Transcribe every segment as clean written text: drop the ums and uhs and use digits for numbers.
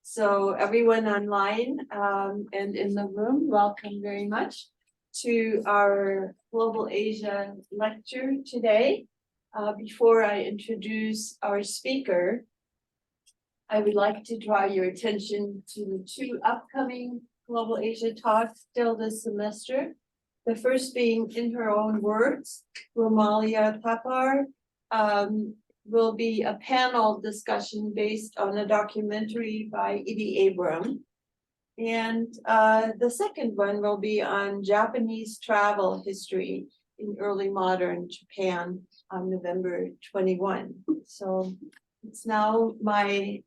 So everyone online and in the room, welcome very much to our Global Asia lecture today. Before I introduce our speaker, I would like to draw your attention to the two upcoming Global Asia talks still this semester. The first being In Her Own Words, Romalia Papar, will be a panel discussion based on a documentary by Edie Abram. And the second one will be on Japanese travel history in early modern Japan on November 21. So it's now my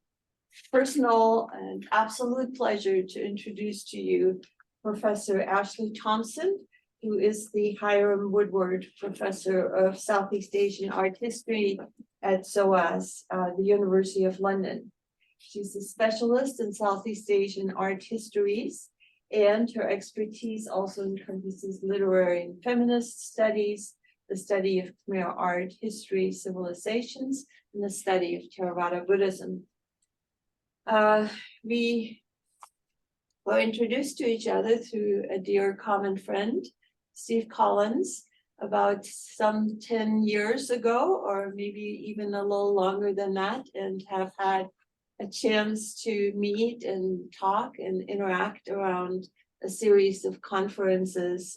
personal and absolute pleasure to introduce to you Professor Ashley Thompson, who is the Hiram Woodward Professor of Southeast Asian Art History at SOAS, the University of London. She's a specialist in Southeast Asian art histories, and her expertise also encompasses literary and feminist studies, the study of Khmer art, history, civilizations, and the study of Theravada Buddhism. We were introduced to each other through a dear common friend, Steve Collins, about some 10 years ago, or maybe even a little longer than that, and have had a chance to meet and talk and interact around a series of conferences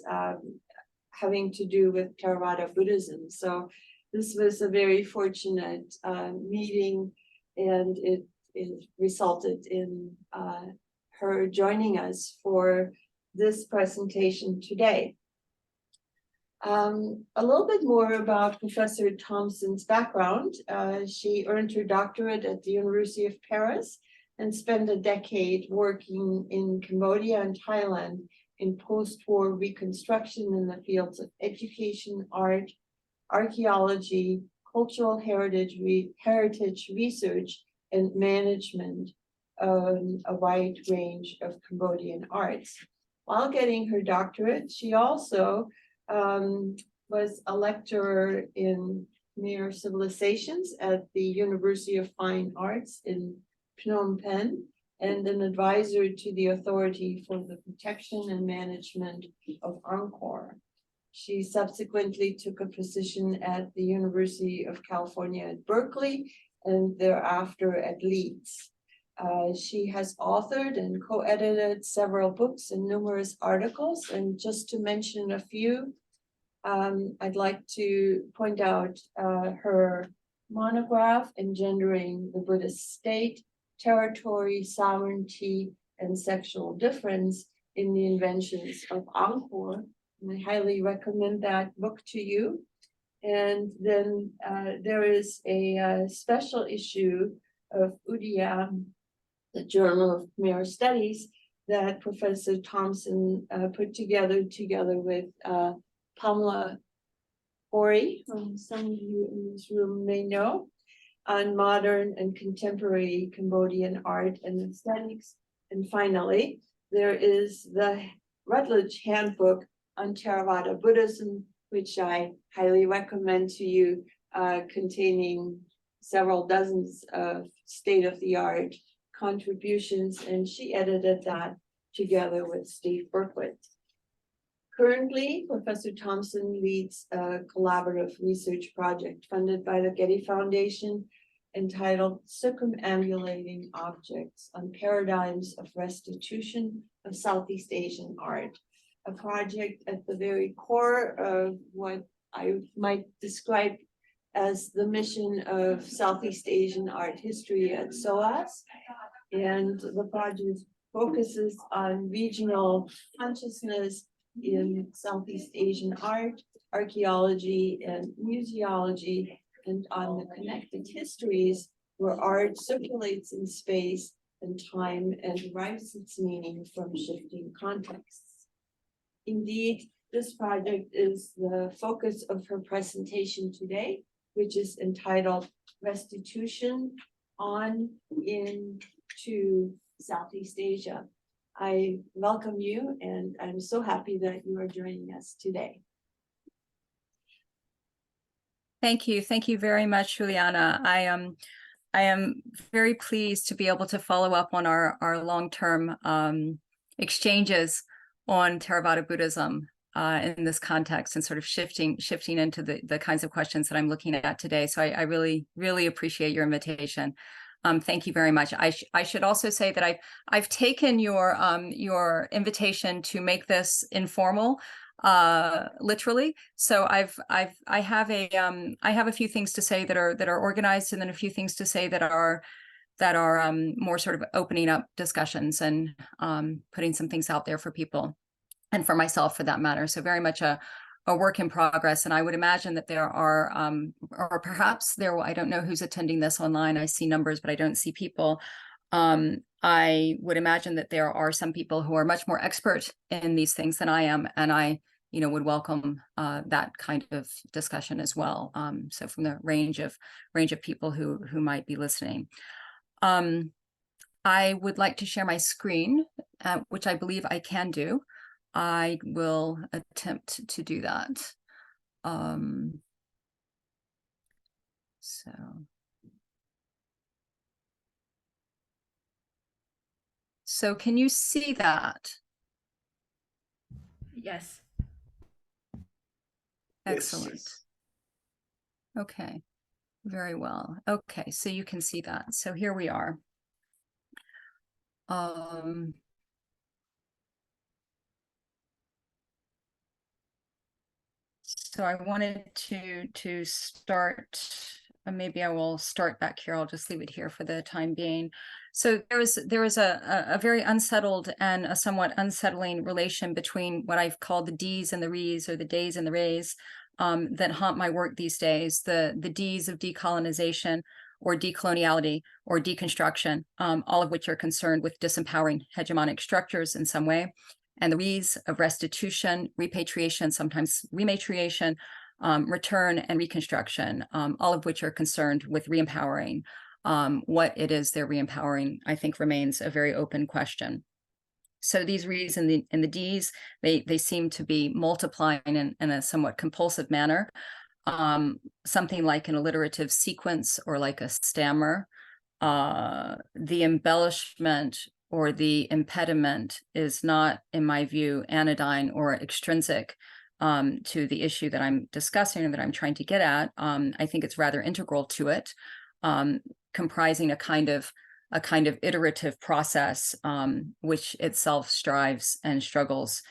having to do with Theravada Buddhism. So this was a very fortunate meeting, and it resulted in her joining us for this presentation today. A little bit more about Professor Thompson's background. She earned her doctorate at the University of Paris and spent a decade working in Cambodia and Thailand in post-war reconstruction in the fields of education, art, archaeology, cultural heritage research, and management of a wide range of Cambodian arts. While getting her doctorate, she also was a lecturer in Khmer civilizations at the University of Fine Arts in Phnom Penh and an advisor to the Authority for the Protection and Management of Angkor. She subsequently took a position at the University of California at Berkeley and thereafter at Leeds. She has authored and co-edited several books and numerous articles, and just to mention a few, I'd like to point out her monograph, Engendering the Buddhist State, Territory, Sovereignty, and Sexual Difference in the Inventions of Angkor. And I highly recommend that book to you. And then there is a special issue of Udiyam, the Journal of Khmer Studies, that Professor Thompson put together with Pamela Ori, whom some of you in this room may know, on modern and contemporary Cambodian art and aesthetics. And finally, there is the Rutledge Handbook on Theravada Buddhism, which I highly recommend to you, containing several dozens of state-of-the-art contributions, and she edited that together with Steve Berkowitz. Currently, Professor Thompson leads a collaborative research project funded by the Getty Foundation entitled Circumambulating Objects on Paradigms of Restitution of Southeast Asian Art, a project at the very core of what I might describe as the mission of Southeast Asian art history at SOAS. And the project focuses on regional consciousness in Southeast Asian art, archaeology, and museology, and on the connected histories where art circulates in space and time and derives its meaning from shifting contexts. Indeed, this project is the focus of her presentation today, which is entitled Restitution on into Southeast Asia. I welcome you, and I'm so happy that you are joining us today. Thank you. Thank you very much, Juliana. I am very pleased to be able to follow up on our long-term exchanges on Theravada Buddhism in this context, and sort of shifting into the kinds of questions that I'm looking at today. So I really, really appreciate your invitation. Thank you very much. I should also say that I've taken your invitation to make this informal, literally. So I have a few things to say that are organized, and then a few things to say that are more sort of opening up discussions and putting some things out there for people, and for myself for that matter. So very much a work in progress. And I would imagine that there are, or perhaps there, I don't know who's attending this online. I see numbers, but I don't see people. I would imagine that there are some people who are much more expert in these things than I am. And I, would welcome that kind of discussion as well. So from the range of people who might be listening. I would like to share my screen, which I believe I can do. I will attempt to do that. So can you see that? Yes. Excellent. Yes. Okay, very well. Okay, so you can see that. So here we are. So I wanted to start, maybe I will start back here. I'll just leave it here for the time being. So there was a very unsettled and a somewhat unsettling relation between what I've called the D's and the Re's, or the days and the rays, that haunt my work these days. The D's of decolonization, or decoloniality, or deconstruction, all of which are concerned with disempowering hegemonic structures in some way. And the Re's of restitution, repatriation, sometimes rematriation, return, and reconstruction, all of which are concerned with reempowering. What it is they're reempowering, I think, remains a very open question. So these Re's and the D's, they seem to be multiplying in a somewhat compulsive manner, something like an alliterative sequence or like a stammer. The embellishment or the impediment is not, in my view, anodyne or extrinsic to the issue that I'm discussing, or that I'm trying to get at. I think it's rather integral to it, comprising a kind of iterative process, which itself strives and struggles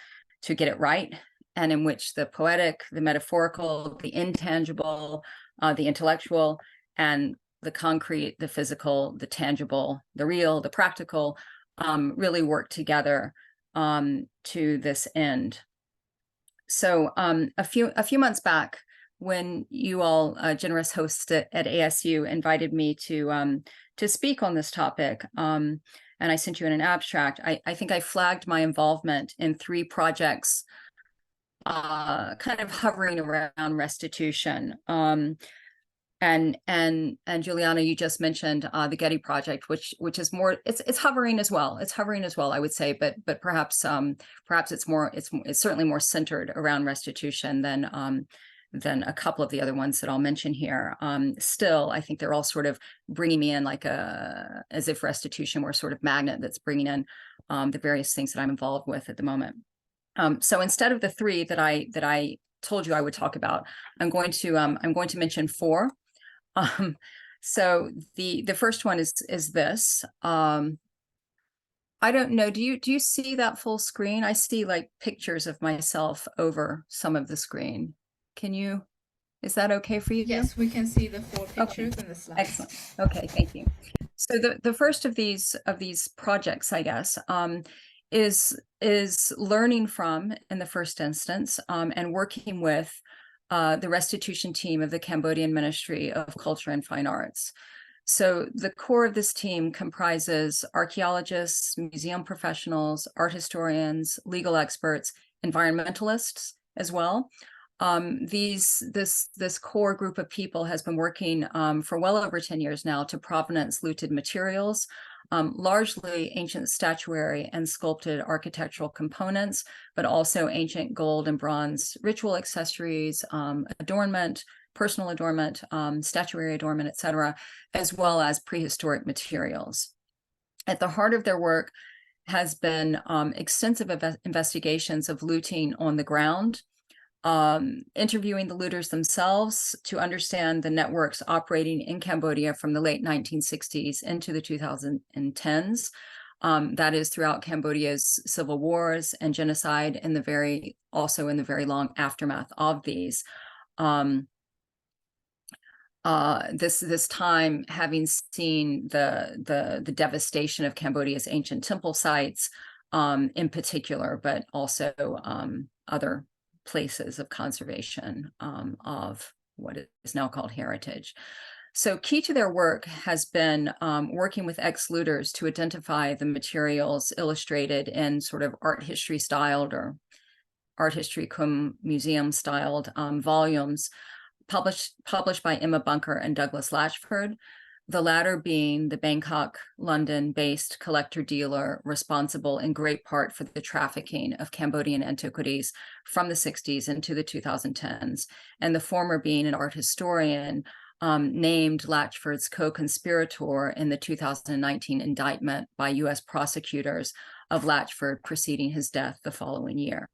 to get it right, and in which the poetic, the metaphorical, the intangible, the intellectual, and the concrete, the physical, the tangible, the real, the practical, really work together to this end. So a few months back, when you all, generous hosts at ASU, invited me to speak on this topic, and I sent you in an abstract, I think I flagged my involvement in 3 projects kind of hovering around restitution. And Juliana, you just mentioned the Getty Project, which is more, it's hovering as well. It's hovering as well, I would say, but perhaps it's certainly more centered around restitution than a couple of the other ones that I'll mention here. Still, I think they're all sort of bringing me in like as if restitution were sort of magnet that's bringing in the various things that I'm involved with at the moment. So instead of the 3 that I told you I would talk about, I'm going to mention 4. So the first one is this. I don't know, do you see that full screen? I see like pictures of myself over some of the screen. Is that okay for you? Yes, we can see the 4 pictures in the slides. Excellent. Okay, thank you. So the first of these projects, I guess, is learning from, in the first instance, and working with the restitution team of the Cambodian Ministry of Culture and Fine Arts. So the core of this team comprises archaeologists, museum professionals, art historians, legal experts, environmentalists as well. This core group of people has been working for well over 10 years now to provenance looted materials, largely ancient statuary and sculpted architectural components, but also ancient gold and bronze ritual accessories, adornment, personal adornment, statuary adornment, etc., as well as prehistoric materials. At the heart of their work has been extensive investigations of looting on the ground, interviewing the looters themselves to understand the networks operating in Cambodia from the late 1960s into the 2010s. That is throughout Cambodia's civil wars and genocide, and also in the very long aftermath of these. This time, having seen the devastation of Cambodia's ancient temple sites, in particular, but also other places of conservation of what is now called heritage. So key to their work has been working with ex-looters to identify the materials illustrated in sort of art history styled or art history cum museum styled volumes published by Emma Bunker and Douglas Latchford, the latter being the Bangkok, London-based collector-dealer responsible in great part for the trafficking of Cambodian antiquities from the 60s into the 2010s, and the former being an art historian named Latchford's co-conspirator in the 2019 indictment by U.S. prosecutors of Latchford preceding his death the following year.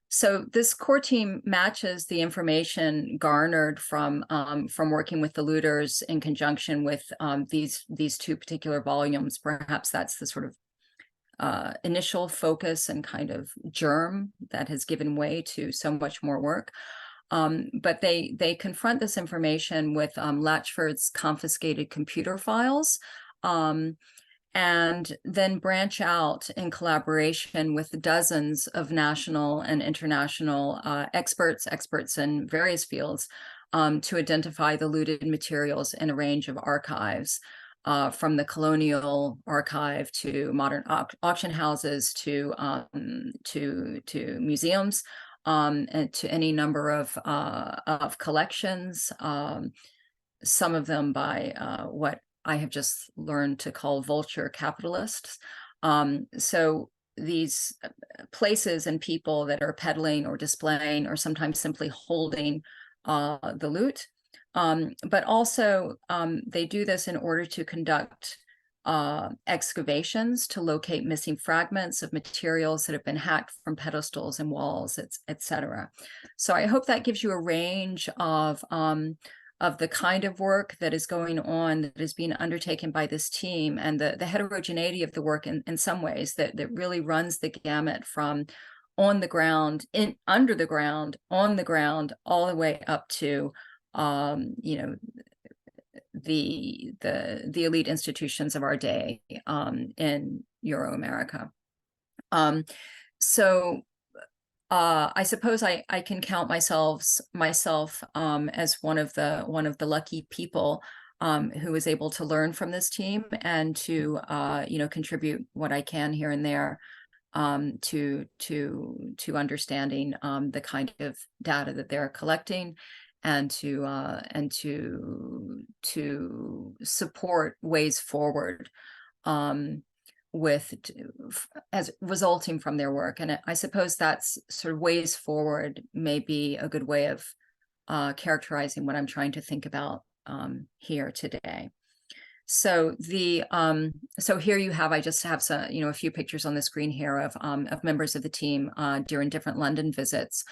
So this core team matches the information garnered from working with the looters in conjunction with these two particular volumes. Perhaps that's the sort of initial focus and kind of germ that has given way to so much more work. But they confront this information with Latchford's confiscated computer files, and then branch out in collaboration with dozens of national and international experts in various fields to identify the looted materials in a range of archives, from the colonial archive to modern auction houses to museums, and to any number of collections, some of them by what I have just learned to call vulture capitalists. So these places and people that are peddling or displaying or sometimes simply holding the loot, but also they do this in order to conduct excavations to locate missing fragments of materials that have been hacked from pedestals and walls, etc. So I hope that gives you a range of the kind of work that is going on, that is being undertaken by this team, and the heterogeneity of the work in some ways that really runs the gamut from on the ground, under the ground, on the ground, all the way up to you know, the elite institutions of our day in Euro-America. So I suppose I can count myself as one of the lucky people who was able to learn from this team and to contribute what I can here and there to understanding the kind of data that they're collecting, and to support ways forward as resulting from their work. And I suppose that's sort of ways forward may be a good way of characterizing what I'm trying to think about here today. So so here you have, I just have some, a few pictures on the screen here of members of the team during different London visits,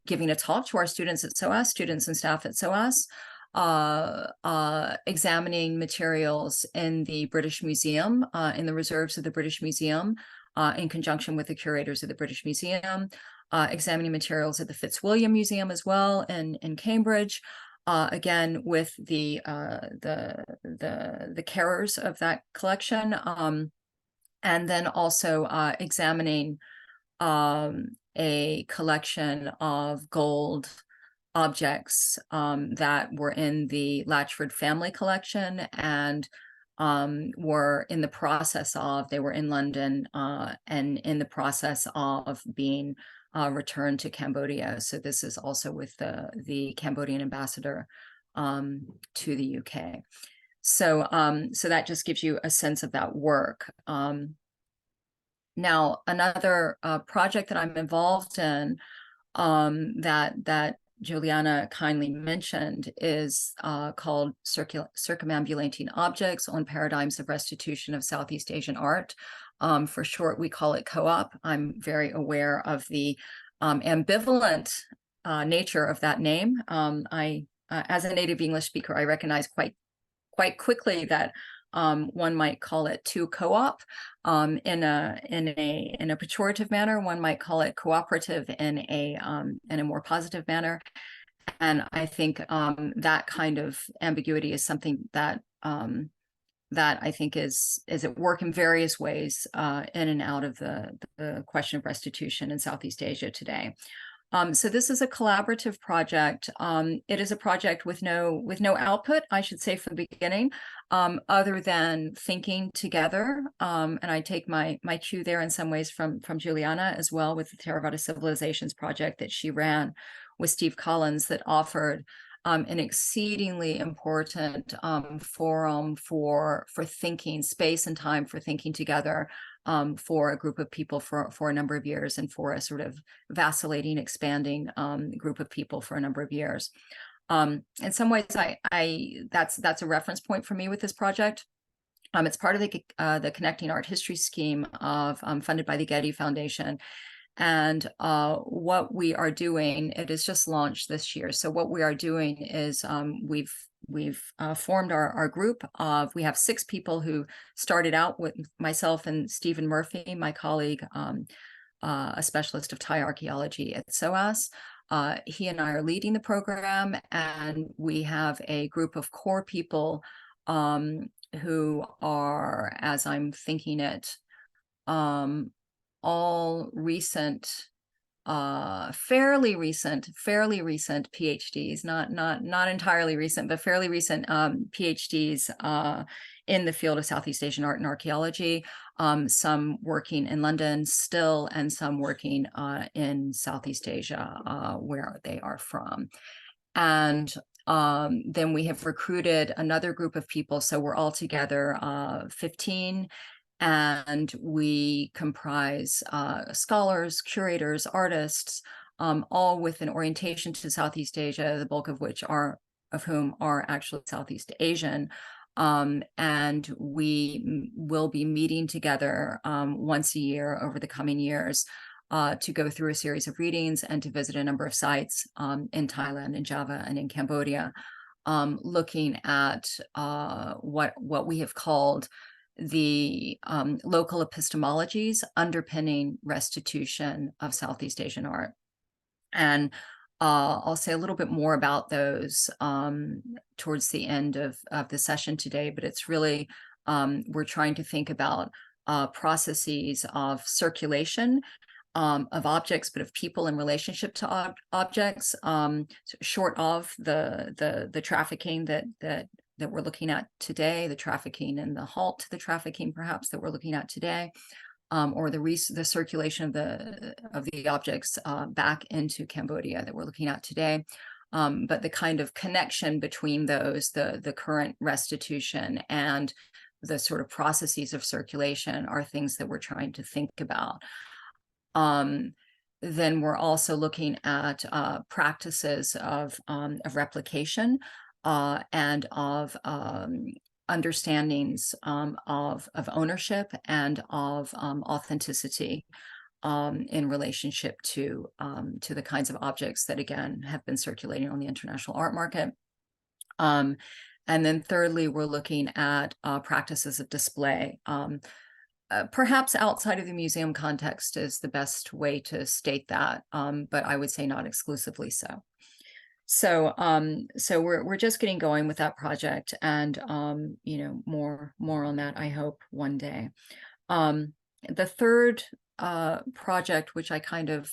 giving a talk to our students at SOAS, students and staff at SOAS, examining materials in the British Museum, in the reserves of the British Museum, in conjunction with the curators of the British Museum, examining materials at the Fitzwilliam Museum as well in Cambridge, again with the carers of that collection, and then also examining a collection of gold objects that were in the Latchford family collection and were in the process of, they were in London and in the process of being returned to Cambodia. So this is also with the Cambodian ambassador to the UK. So so that just gives you a sense of that work. Now, another project that I'm involved in that Juliana kindly mentioned is called Circumambulating Objects on Paradigms of Restitution of Southeast Asian Art. For short, we call it co-op. I'm very aware of the ambivalent nature of that name. As a native English speaker, I recognize quite quickly that one might call it to co-op in a pejorative manner. One might call it cooperative in a more positive manner. And I think that kind of ambiguity is something that that I think is at work in various ways in and out of the question of restitution in Southeast Asia today. So this is a collaborative project. It is a project with no output, I should say, from the beginning, other than thinking together. And I take my cue there in some ways from Juliana as well, with the Theravada Civilizations project that she ran with Steve Collins, that offered an exceedingly important forum for thinking, space and time for thinking together, for a group of people for a number of years, and for a sort of vacillating, expanding group of people for a number of years. In some ways, that's a reference point for me with this project. It's part of the Connecting Art History scheme of funded by the Getty Foundation. And what we are doing, it is just launched this year. So what we are doing is we've formed our group of, we have 6 people who started out with myself and Stephen Murphy, my colleague, a specialist of Thai archaeology at SOAS. He and I are leading the program, and we have a group of core people who are, as I'm thinking it, all recent, fairly recent PhDs, not entirely recent, but fairly recent PhDs in the field of Southeast Asian art and archaeology. Some working in London still, and some working in Southeast Asia, where they are from. And then we have recruited another group of people, so we're all together 15. And we comprise scholars, curators, artists, all with an orientation to Southeast Asia, the bulk of whom are actually Southeast Asian. And we will be meeting together once a year over the coming years to go through a series of readings and to visit a number of sites in Thailand, in Java, and in Cambodia, looking at what we have called the local epistemologies underpinning restitution of Southeast Asian art. And I'll say a little bit more about those towards the end of the session today, but it's really, we're trying to think about processes of circulation of objects, but of people in relationship to objects, short of the trafficking that we're looking at today, the trafficking and the halt to the trafficking, perhaps, that we're looking at today, or the circulation of the objects back into Cambodia that we're looking at today. But the kind of connection between those, the current restitution and the sort of processes of circulation, are things that we're trying to think about. Then we're also looking at practices of replication, and of understandings of ownership and of authenticity in relationship to the kinds of objects that, again, have been circulating on the international art market. And then thirdly, we're looking at practices of display. Perhaps outside of the museum context is the best way to state that, but I would say not exclusively so. So we're just getting going with that project, and you know, more on that, I hope, one day. The third project, which I kind of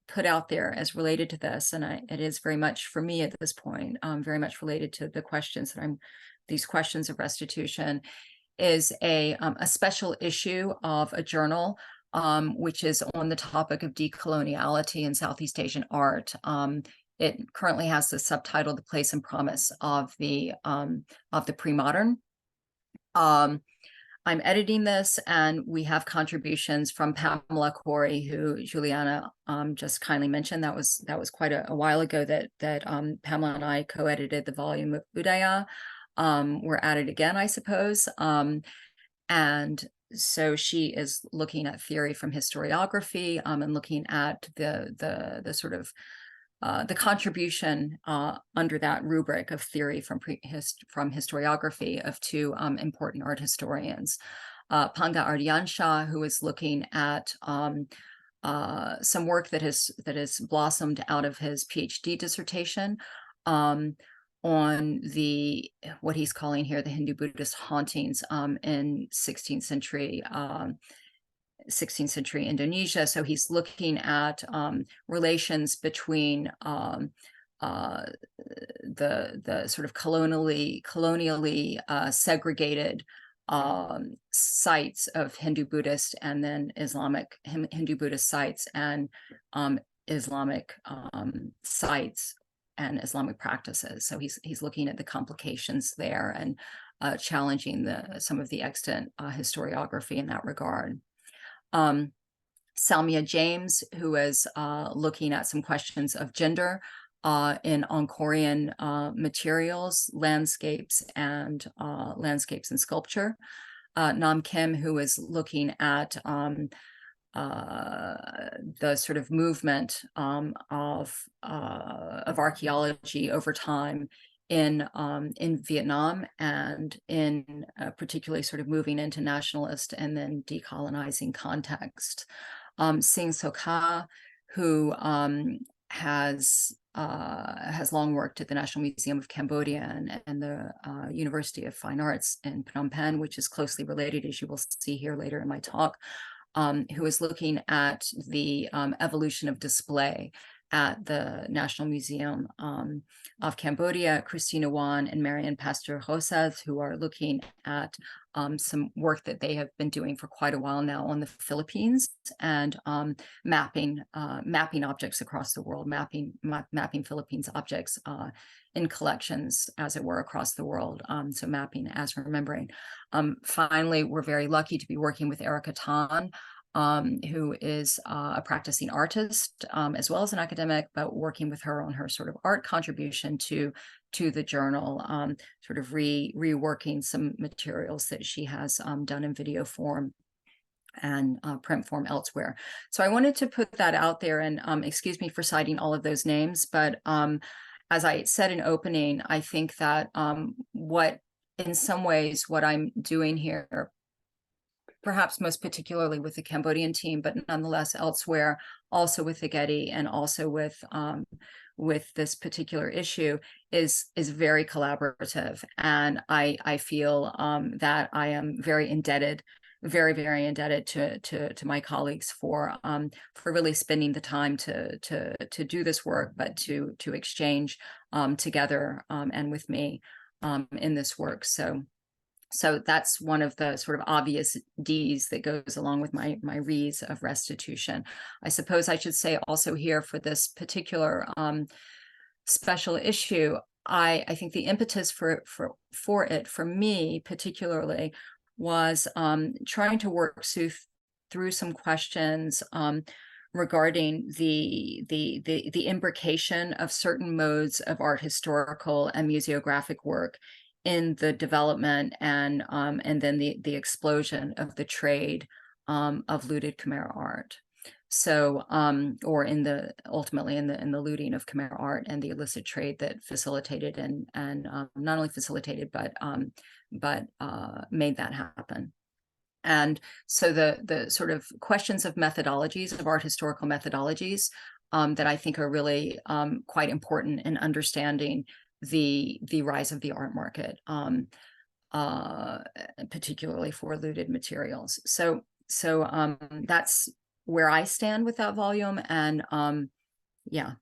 put out there as related to this, and it is very much, for me at this point, very much related to the questions that these questions of restitution, is a special issue of a journal which is on the topic of decoloniality in Southeast Asian art. It currently has the subtitle "The Place and Promise of the Pre-Modern." I'm editing this, and we have contributions from Pamela Corey, who Juliana just kindly mentioned. That was quite a while ago that Pamela and I co-edited the volume of Udaya. We're at it again, I suppose. And so she is looking at theory from historiography, and looking at the sort of the contribution under that rubric of theory from historiography of two important art historians, Panga Ardiansha, who is looking at some work that has blossomed out of his PhD dissertation on what he's calling here the Hindu-Buddhist hauntings in 16th century Indonesia. So he's looking at relations between the sort of colonially segregated sites of Hindu-Buddhist and then Islamic Hindu-Buddhist sites and Islamic sites and Islamic practices. So he's looking at the complications there and challenging some of the extant historiography in that regard. Salmia James, who is looking at some questions of gender in Angkorian materials, landscapes and sculpture. Nam Kim, who is looking at the sort of movement of archaeology over time in Vietnam, and in particularly sort of moving into nationalist and then decolonizing context. Sing Sok-ha, who has long worked at the National Museum of Cambodia and the University of Fine Arts in Phnom Penh, which is closely related, as you will see here later in my talk, who is looking at the evolution of display at the National Museum of Cambodia. Christina Wan and Marianne Pastor-Rosas, who are looking at some work that they have been doing for quite a while now on the Philippines, and mapping objects across the world, mapping Philippines objects in collections, as it were, across the world. So mapping as remembering. Finally, we're very lucky to be working with Erica Tan, who is a practicing artist as well as an academic, but working with her on her sort of art contribution to the journal, sort of reworking some materials that she has done in video form and print form elsewhere. So I wanted to put that out there, and excuse me for citing all of those names, but as I said in opening, I think that in some ways what I'm doing here, perhaps most particularly with the Cambodian team, but nonetheless elsewhere, also with the Getty and also with this particular issue, is very collaborative. And I feel that I am very indebted, very, very indebted to my colleagues for really spending the time to do this work, but to exchange together and with me in this work. So that's one of the sort of obvious D's that goes along with my R's of restitution. I suppose I should say also here for this particular special issue, I think the impetus for it, for me particularly, was trying to work through some questions regarding the imbrication of certain modes of art historical and museographic work in the development and then the explosion of the trade of looted Khmer art. So, or ultimately in the looting of Khmer art and the illicit trade that facilitated and not only facilitated but made that happen. And so the sort of questions of methodologies, of art historical methodologies, that I think are really quite important in understanding the rise of the art market, particularly for looted materials. So that's where I stand with that volume, and yeah,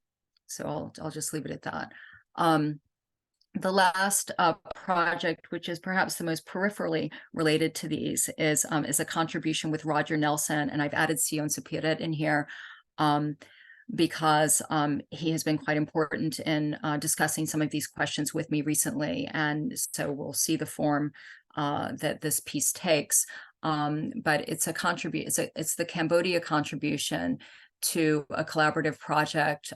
so I'll just leave it at that. The last project, which is perhaps the most peripherally related to these, is a contribution with Roger Nelson, and I've added Sion Supiret in here because he has been quite important in discussing some of these questions with me recently, and so we'll see the form that this piece takes. But it's it's the Cambodia contribution to a collaborative project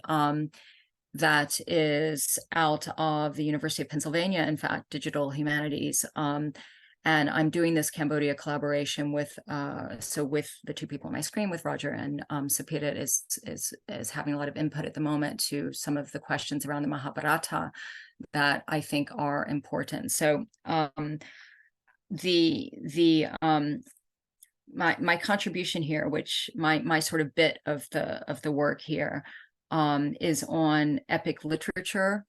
that is out of the University of Pennsylvania, in fact, Digital Humanities. And I'm doing this Cambodia collaboration with with the two people on my screen, with Roger and Sapita is having a lot of input at the moment to some of the questions around the Mahabharata that I think are important. So my contribution here, which my sort of bit of the work here, is on epic literature,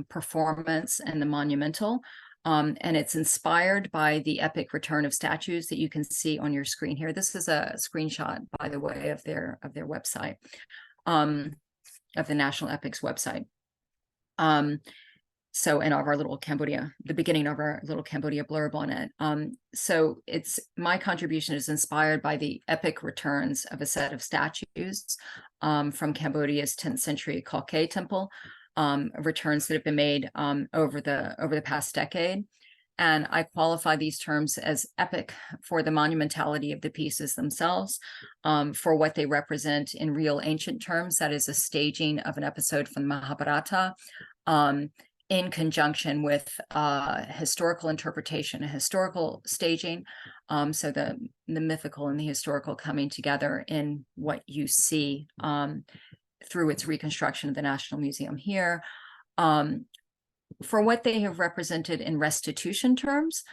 performance, and the monumental. And it's inspired by the epic return of statues that you can see on your screen here. This is a screenshot, by the way, of their website, of the National Epics website. So, and of our little Cambodia, the beginning of our little Cambodia blurb on it. So it's, my contribution is inspired by the epic returns of a set of statues from Cambodia's 10th century Koke temple, returns that have been made over the past decade. And I qualify these terms as epic for the monumentality of the pieces themselves, for what they represent in real ancient terms, that is a staging of an episode from the Mahabharata, in conjunction with historical interpretation, a historical staging. So the mythical and the historical coming together in what you see through its reconstruction of the National Museum here. For what they have represented in restitution terms,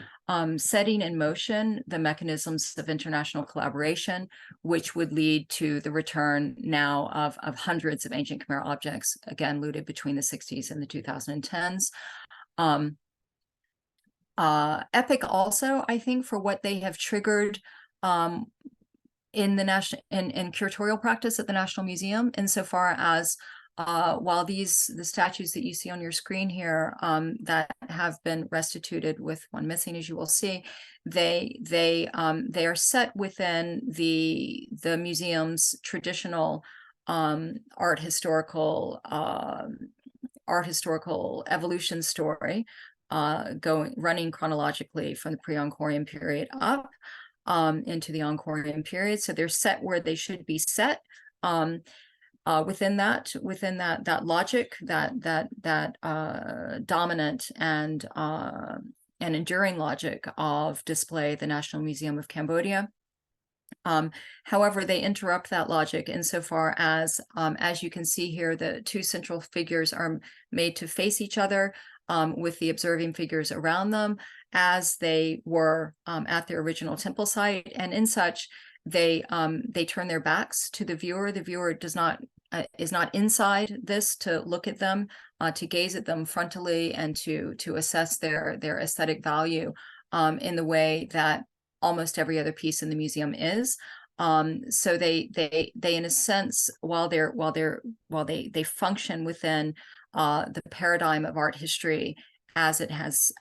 setting in motion the mechanisms of international collaboration, which would lead to the return now of hundreds of ancient Khmer objects, again, looted between the 60s and the 2010s. Epic also, I think, for what they have triggered in the in curatorial practice at the National Museum, insofar as while the statues that you see on your screen here that have been restituted, with one missing, as you will see, they are set within the museum's traditional art historical evolution story, running chronologically from the pre-Angkorian period up into the Angkorian period. So they're set where they should be set. Within that logic, that dominant and enduring logic of display, the National Museum of Cambodia. However, they interrupt that logic insofar as you can see here, the two central figures are made to face each other, with the observing figures around them, as they were at their original temple site, and in such, they turn their backs to the viewer. The viewer is not inside this to look at them, to gaze at them frontally, and to assess their aesthetic value in the way that almost every other piece in the museum is. So they in a sense, while they function within the paradigm of art history as it has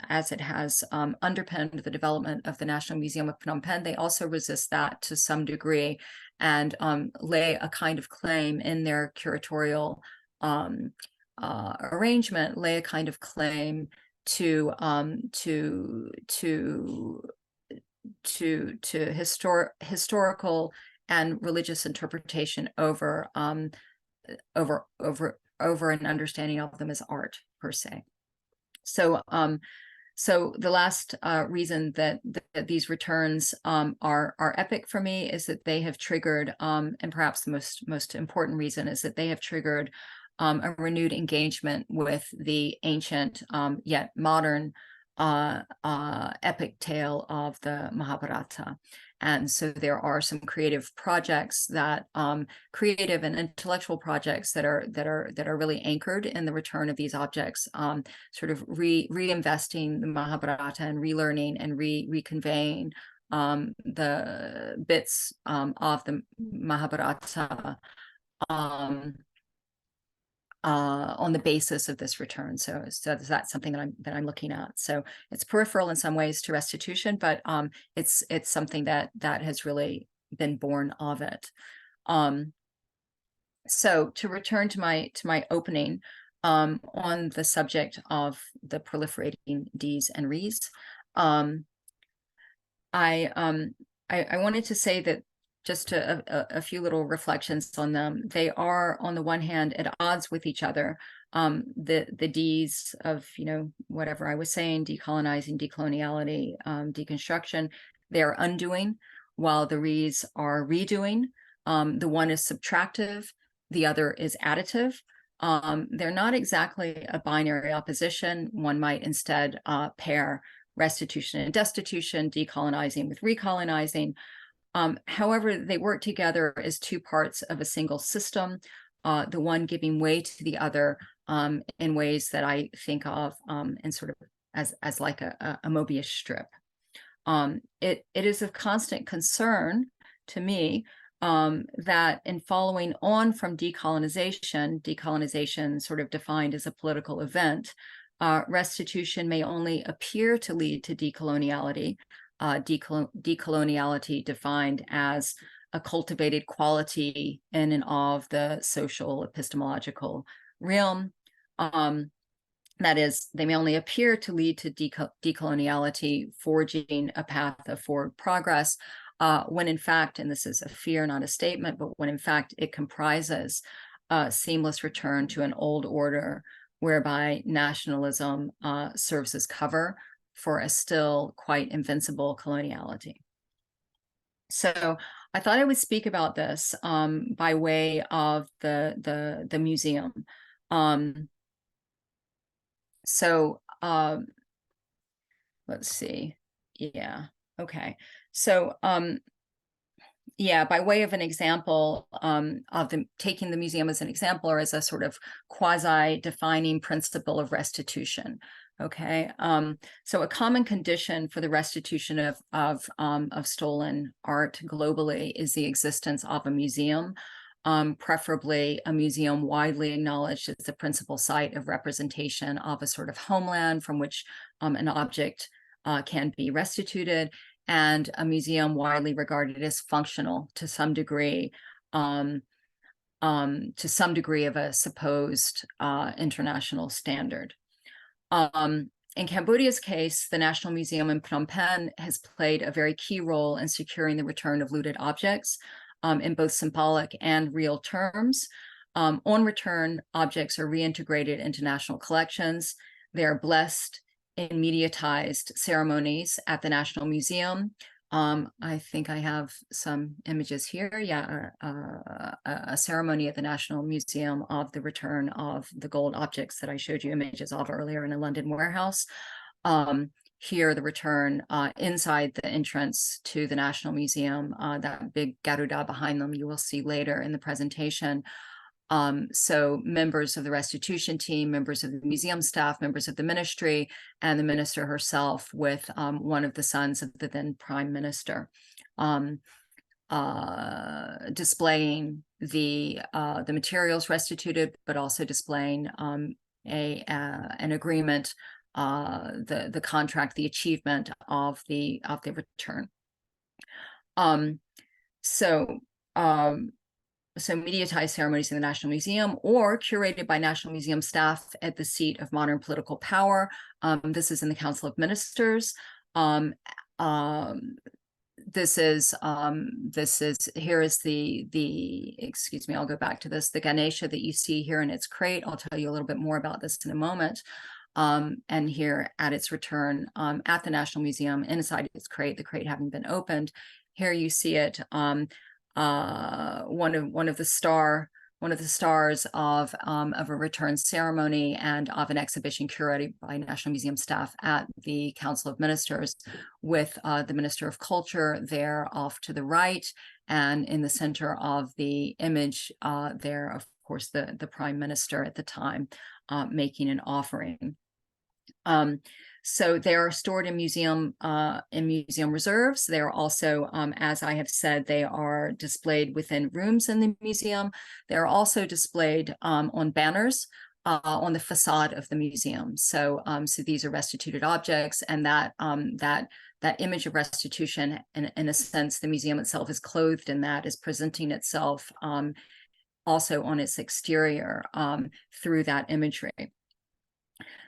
underpinned the development of the National Museum of Phnom Penh, they also resist that to some degree, and lay a kind of claim in their curatorial arrangement, lay a kind of claim to historical and religious interpretation over an understanding of them as art per se. So the last reason that these returns are epic for me is that they have triggered, and perhaps the most important reason is that they have triggered a renewed engagement with the ancient yet modern epic tale of the Mahabharata. And so there are some creative projects that creative and intellectual projects that are really anchored in the return of these objects, sort of reinvesting the Mahabharata and relearning and reconveying the bits of the Mahabharata on the basis of this return. So that's something that I'm looking at. So it's peripheral in some ways to restitution, but it's something that has really been born of it. So to return to my opening on the subject of the proliferating Ds and Res, I wanted to say that just a few little reflections on them. They are, on the one hand, at odds with each other. The D's of, whatever I was saying, decolonizing, decoloniality, deconstruction, they are undoing, while the Re's are redoing. The one is subtractive, the other is additive. They're not exactly a binary opposition. One might instead pair restitution and destitution, decolonizing with recolonizing. However, they work together as two parts of a single system, the one giving way to the other in ways that I think of in sort of as like a Mobius strip. It is of constant concern to me that in following on from decolonization sort of defined as a political event, restitution may only appear to lead to decoloniality, decoloniality defined as a cultivated quality in and of the social epistemological realm. That is, they may only appear to lead to decoloniality, forging a path of forward progress, when in fact, and this is a fear, not a statement, but when in fact it comprises a seamless return to an old order whereby nationalism serves as cover for a still quite invincible coloniality. So I thought I would speak about this by way of the museum. Let's see. Yeah. Okay. So yeah, by way of an example of taking the museum as an example, or as a sort of quasi-defining principle of restitution. Okay, so a common condition for the restitution of stolen art globally is the existence of a museum, preferably a museum widely acknowledged as the principal site of representation of a sort of homeland from which an object can be restituted, and a museum widely regarded as functional to some degree of a supposed international standard. In Cambodia's case, the National Museum in Phnom Penh has played a very key role in securing the return of looted objects in both symbolic and real terms. On return, objects are reintegrated into national collections. They are blessed in mediatized ceremonies at the National Museum. I think I have some images here. Yeah, a ceremony at the National Museum of the return of the gold objects that I showed you images of earlier in a London warehouse. Here, the return inside the entrance to the National Museum, that big Garuda behind them, you will see later in the presentation. So members of the restitution team, members of the museum staff, members of the ministry, and the minister herself with one of the sons of the then prime minister, displaying the materials restituted, but also displaying an agreement, the contract, the achievement of the return. So mediatized ceremonies in the National Museum, or curated by National Museum staff at the seat of modern political power. This is in the Council of Ministers. Here is the excuse me, I'll go back to this, the Ganesha that you see here in its crate. I'll tell you a little bit more about this in a moment. And here at its return at the National Museum, inside its crate, the crate having been opened. Here you see it, one of the stars of a return ceremony and of an exhibition curated by National Museum staff at the Council of Ministers, with the Minister of Culture there off to the right, and in the center of the image there, of course, the Prime Minister at the time making an offering. So they are stored in museum reserves. They are also, as I have said, they are displayed within rooms in the museum. They are also displayed on banners on the facade of the museum. So, so these are restituted objects, and that image of restitution, in a sense, the museum itself is clothed in that, is presenting itself also on its exterior through that imagery.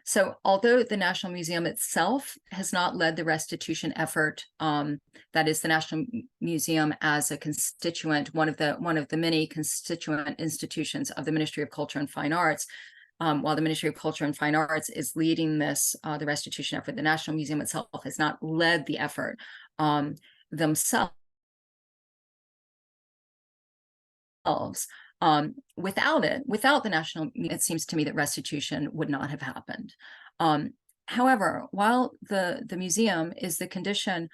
So although the National Museum itself has not led the restitution effort, that is the National Museum as a constituent, one of the many constituent institutions of the Ministry of Culture and Fine Arts, while the Ministry of Culture and Fine Arts is leading this, the restitution effort, the National Museum itself has not led the effort themselves. Without the National, it seems to me that restitution would not have happened. However, while the museum is the condition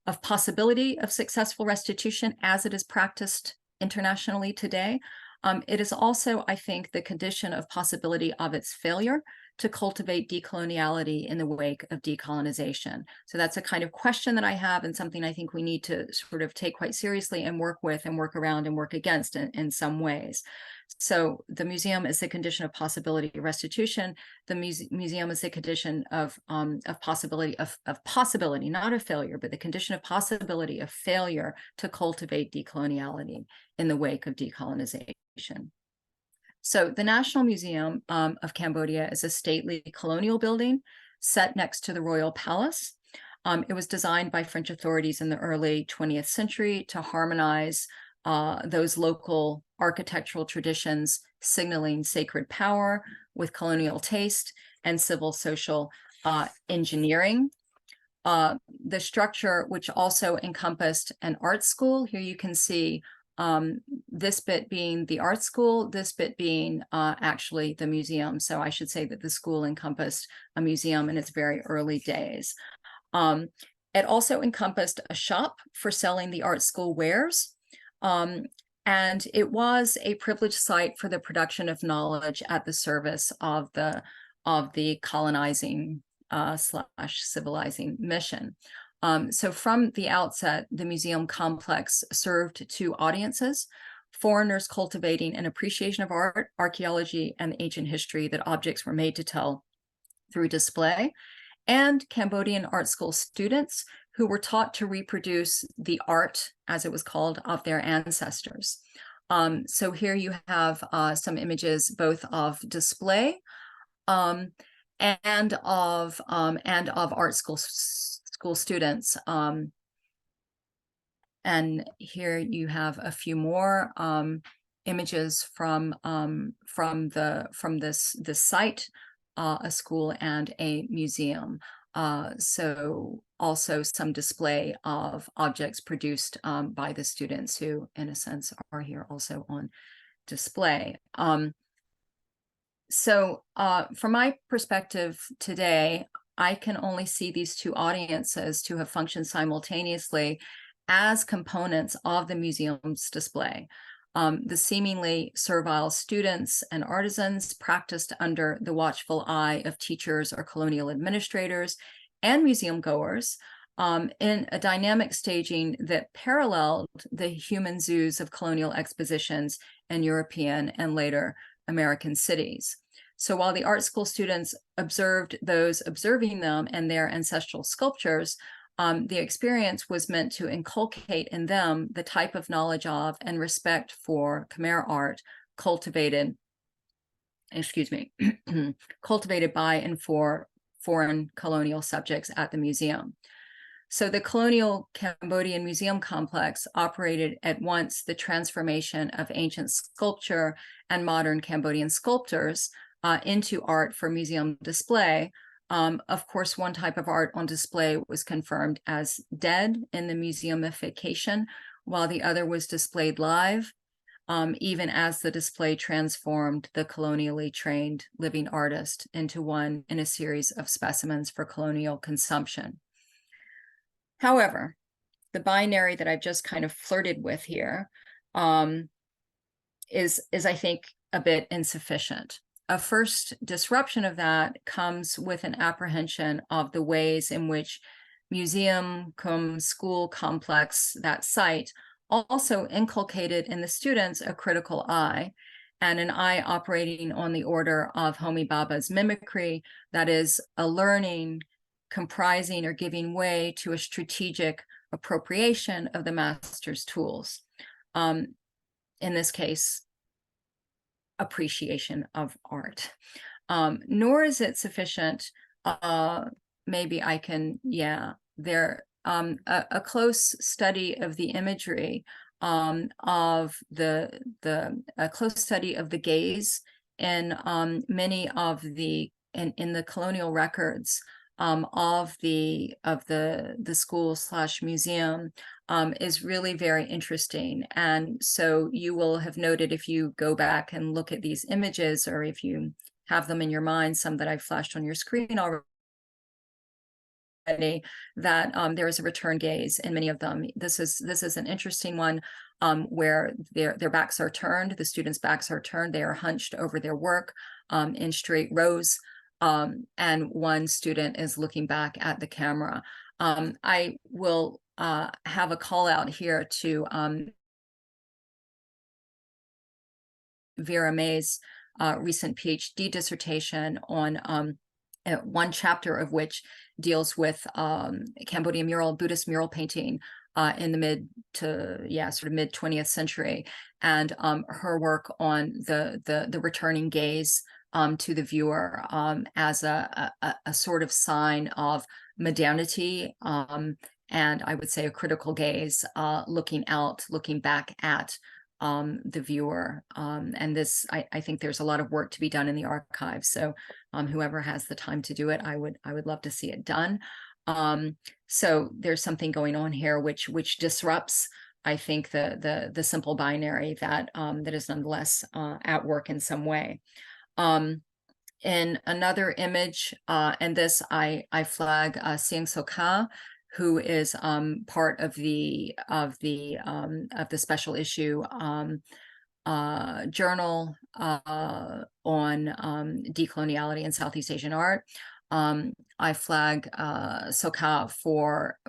of possibility of successful restitution as it is practiced internationally today, it is also, I think, the condition of possibility of its failure to cultivate decoloniality in the wake of decolonization. So that's a kind of question that I have, and something I think we need to sort of take quite seriously and work with and work around and work against in some ways. So the museum is the condition of possibility of restitution. The museum is the condition of possibility, not of failure, but the condition of possibility of failure to cultivate decoloniality in the wake of decolonization. So the National Museum of Cambodia is a stately colonial building set next to the Royal Palace. It was designed by French authorities in the early 20th century to harmonize those local architectural traditions signaling sacred power with colonial taste and civil social engineering. The structure, which also encompassed an art school, here you can see this bit being the art school, this bit being actually the museum. So I should say that the school encompassed a museum in its very early days. It also encompassed a shop for selling the art school wares. And it was a privileged site for the production of knowledge at the service of the colonizing slash civilizing mission. So from the outset, the museum complex served two audiences: foreigners cultivating an appreciation of art, archaeology, and ancient history that objects were made to tell through display, and Cambodian art school students who were taught to reproduce the art, as it was called, of their ancestors. So here you have some images both of display and of art school students. And here you have a few more images from this site, a school and a museum. So also some display of objects produced by the students, who in a sense are here also on display. So from my perspective today, I can only see these two audiences to have functioned simultaneously as components of the museum's display. The seemingly servile students and artisans practiced under the watchful eye of teachers or colonial administrators and museum goers in a dynamic staging that paralleled the human zoos of colonial expositions in European and later American cities. So while the art school students observed those observing them and their ancestral sculptures, the experience was meant to inculcate in them the type of knowledge of and respect for Khmer art cultivated by and for foreign colonial subjects at the museum. So the colonial Cambodian museum complex operated at once the transformation of ancient sculpture and modern Cambodian sculptors into art for museum display. Of course, one type of art on display was confirmed as dead in the museumification, while the other was displayed live, even as the display transformed the colonially trained living artist into one in a series of specimens for colonial consumption. However, the binary that I've just kind of flirted with here is I think, a bit insufficient. A first disruption of that comes with an apprehension of the ways in which museum cum school complex, that site, also inculcated in the students a critical eye, and an eye operating on the order of Homi Bhabha's mimicry, that is, a learning comprising or giving way to a strategic appropriation of the master's tools. In this case, appreciation of art. nor is it sufficient. Maybe I can, yeah, there, a close study of the imagery of a close study of the gaze in many of in the colonial records of the school / museum is really very interesting. And so you will have noted, if you go back and look at these images, or if you have them in your mind, some that I've flashed on your screen already, that there is a return gaze in many of them. This is an interesting one where their backs are turned, the students' backs are turned, they are hunched over their work in straight rows, and one student is looking back at the camera. I will have a call out here to Vera May's recent PhD dissertation on one chapter of which deals with Cambodian Buddhist mural painting in the mid 20th century, and her work on the returning gaze to the viewer as a sort of sign of modernity, and I would say a critical gaze, looking back at the viewer. And this, I think there's a lot of work to be done in the archives. So whoever has the time to do it, I would love to see it done. So there's something going on here which disrupts, I think, the simple binary that is nonetheless at work in some way. In another image, and this I flag Siang Soka, who is part of the special issue journal on decoloniality in Southeast Asian art. I flag Soka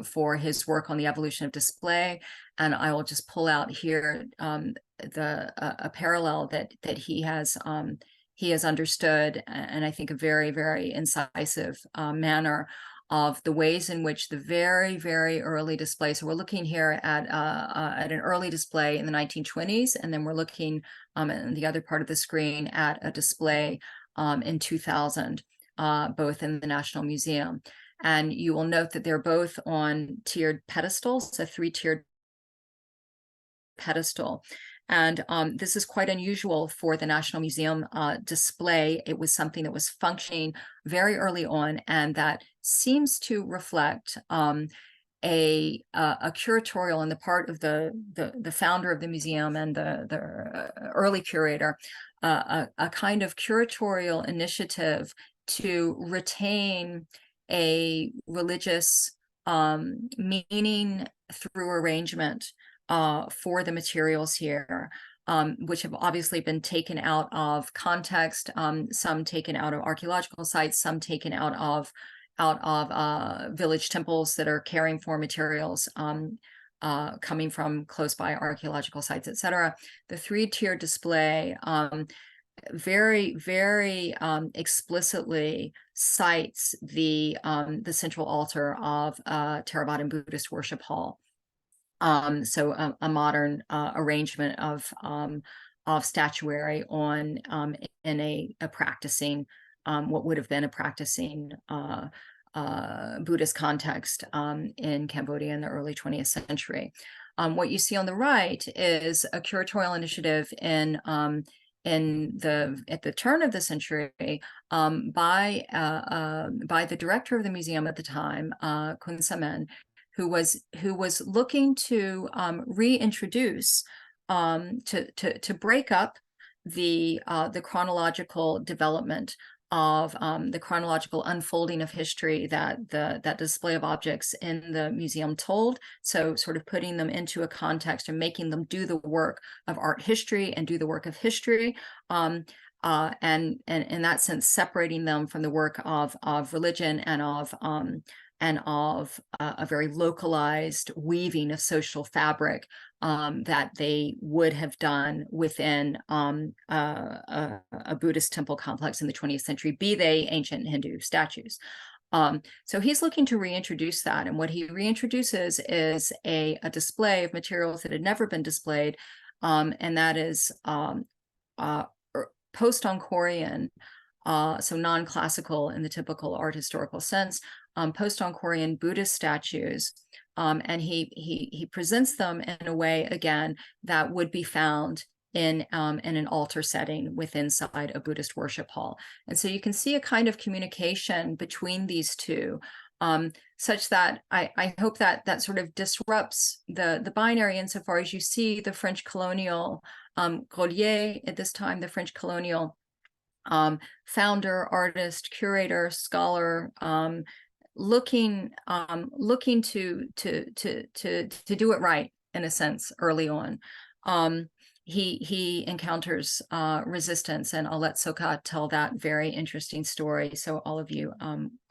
for his work on the evolution of display, and I will just pull out here a parallel that he has understood, and I think a very, very incisive manner, of the ways in which the very, very early display. So we're looking here at an early display in the 1920s, and then we're looking in the other part of the screen at a display in 2000, both in the National Museum. And you will note that they're both on tiered pedestals, a 3-tiered pedestal. And this is quite unusual for the National Museum display. It was something that was functioning very early on, and that seems to reflect a curatorial on the part of the founder of the museum and the early curator, a kind of curatorial initiative to retain a religious meaning through arrangement for the materials here, which have obviously been taken out of context, some taken out of archaeological sites, some taken out of village temples that are caring for materials coming from close by archaeological sites, etc. The 3-tier display very, very explicitly cites the central altar of Theravadan Buddhist worship hall. So a modern arrangement of statuary on in a practicing what would have been a practicing Buddhist context in Cambodia in the early 20th century. What you see on the right is a curatorial initiative at the turn of the century by the director of the museum at the time, Kun Samen, who was looking to reintroduce, to break up the chronological development of the chronological unfolding of history that display of objects in the museum told. So sort of putting them into a context and making them do the work of art history and do the work of history, and in that sense separating them from the work of religion and of a very localized weaving of social fabric that they would have done within a Buddhist temple complex in the 20th century, be they ancient Hindu statues. So he's looking to reintroduce that, and what he reintroduces is a display of materials that had never been displayed, and that is post-Angkorian so non-classical in the typical art historical sense, post-Angkorian Buddhist statues. And he presents them in a way, again, that would be found in an altar setting inside a Buddhist worship hall. And so you can see a kind of communication between these two, such that I hope that that sort of disrupts the binary insofar as you see the French colonial Grolier at this time, the French colonial founder, artist, curator, scholar, looking to do it right in a sense early on. He encounters resistance, and I'll let Soka tell that very interesting story. So all of you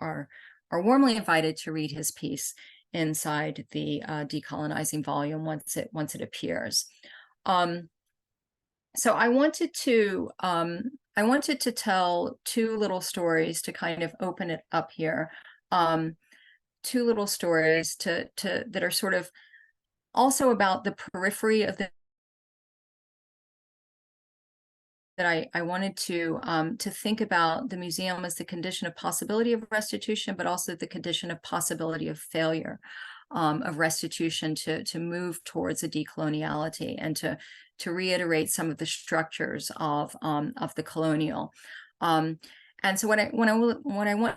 are warmly invited to read his piece inside the Decolonizing volume once it appears. So I wanted to tell two little stories to kind of open it up here. Two little stories that are sort of also about the periphery of the that I wanted to think about the museum as the condition of possibility of restitution, but also the condition of possibility of failure of restitution to move towards a decoloniality and to reiterate some of the structures of the colonial. And so what I want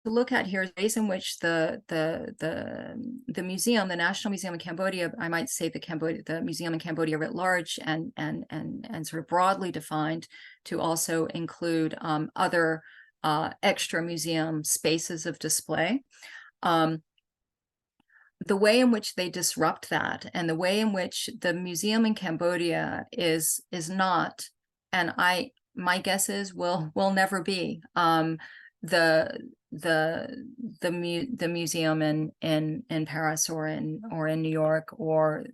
to look at here is ways in which the museum, the National Museum in Cambodia, I might say the museum in Cambodia writ large and sort of broadly defined to also include other extra museum spaces of display. The way in which they disrupt that, and the way in which the museum in Cambodia is not, and my guess is will never be the museum in Paris or in New York, or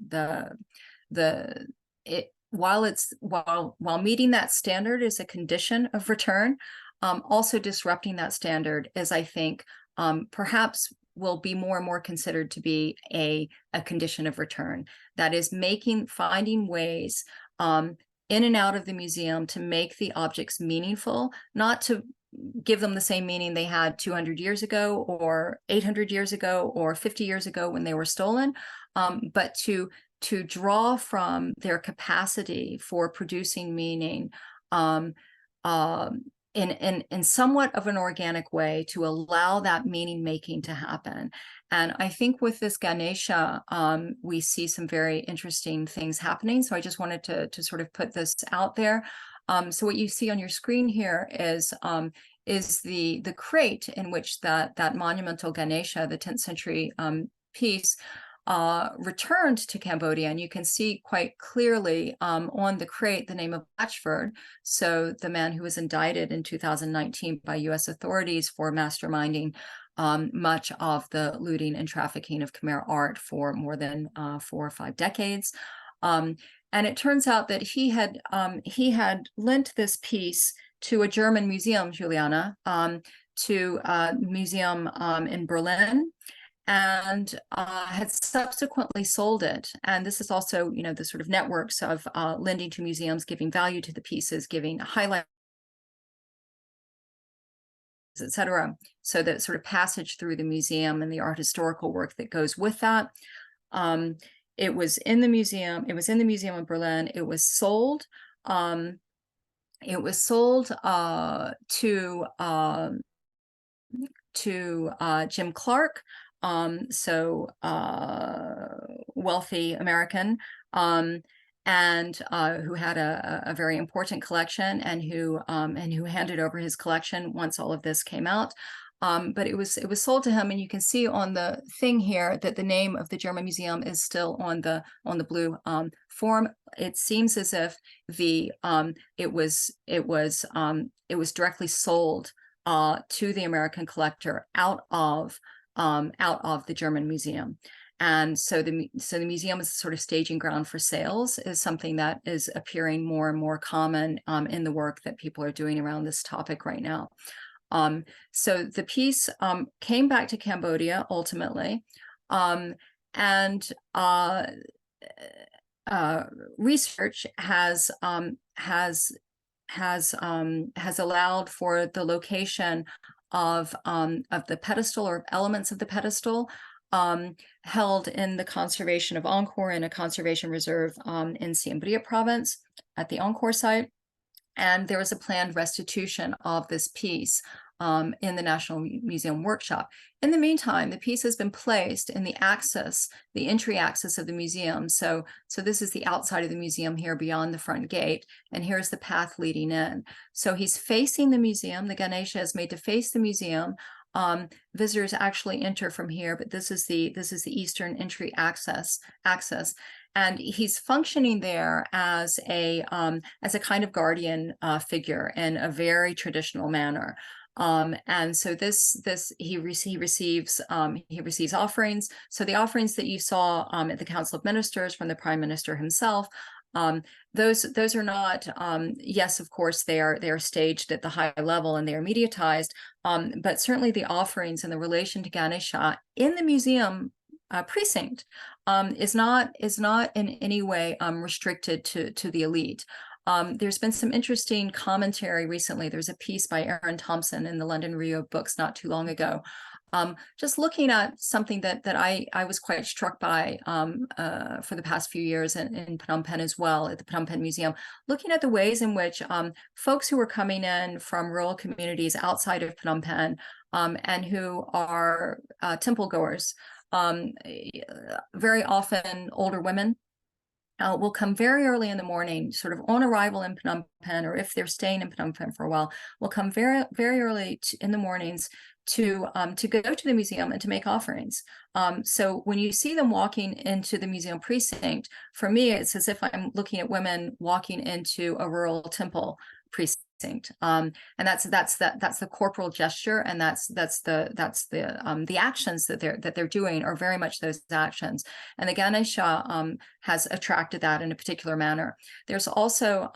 while meeting that standard is a condition of return, also disrupting that standard is, I think, perhaps will be more and more considered to be a condition of return. That is, finding ways in and out of the museum to make the objects meaningful, not to give them the same meaning they had 200 years ago or 800 years ago or 50 years ago when they were stolen, but to draw from their capacity for producing meaning in somewhat of an organic way, to allow that meaning making to happen. And I think with this Ganesha, we see some very interesting things happening. So I just wanted to sort of put this out there. So what you see on your screen here is the crate in which that monumental Ganesha, the 10th century piece, returned to Cambodia, and you can see quite clearly on the crate the name of Blatchford, so the man who was indicted in 2019 by U.S. authorities for masterminding much of the looting and trafficking of Khmer art for more than 4 or 5 decades. And it turns out that he had lent this piece to a German museum, Juliana, to a museum in Berlin, and had subsequently sold it. And this is also, the sort of networks of lending to museums, giving value to the pieces, giving highlights, etc. So that sort of passage through the museum and the art historical work that goes with that. It was in the museum. It was in the museum in Berlin. It was sold. It was sold to Jim Clark, so wealthy American, and who had a very important collection, and who handed over his collection once all of this came out. But it was sold to him, and you can see on the thing here that the name of the German museum is still on the blue form. It seems as if it was directly sold to the American collector out of the German museum. And so the museum is a sort of staging ground for sales, is something that is appearing more and more common in the work that people are doing around this topic right now. So the piece came back to Cambodia ultimately, and research has has allowed for the location of the pedestal or elements of the pedestal held in the conservation of Angkor in a conservation reserve in Siem Reap province at the Angkor site. And there was a planned restitution of this piece in the National Museum workshop. In the meantime, the piece has been placed in the entry access of the museum. So this is the outside of the museum here beyond the front gate, and here's the path leading in. So he's facing the museum. The Ganesha is made to face the museum. Visitors actually enter from here, but this is the eastern entry access. And he's functioning there as a kind of guardian figure in a very traditional manner. And so he receives offerings. So the offerings that you saw at the Council of Ministers from the Prime Minister himself, those are not, yes, of course, they are staged at the high level and they are mediatized, but certainly the offerings in the relation to Ganesha in the museum precinct is not in any way restricted to the elite. There's been some interesting commentary recently. There's a piece by Aaron Thompson in the London Review of Books not too long ago, just looking at something that I was quite struck by for the past few years in Phnom Penh as well, at the Phnom Penh Museum, looking at the ways in which folks who are coming in from rural communities outside of Phnom Penh and who are temple goers, very often older women, will come very early in the morning, sort of on arrival in Phnom Penh, or if they're staying in Phnom Penh for a while, will come very, very early in the mornings to go to the museum and to make offerings. So when you see them walking into the museum precinct, for me, it's as if I'm looking at women walking into a rural temple precinct. And that's the corporal gesture, and that's the actions that they're doing are very much those actions. And the Ganesha has attracted that in a particular manner. There's also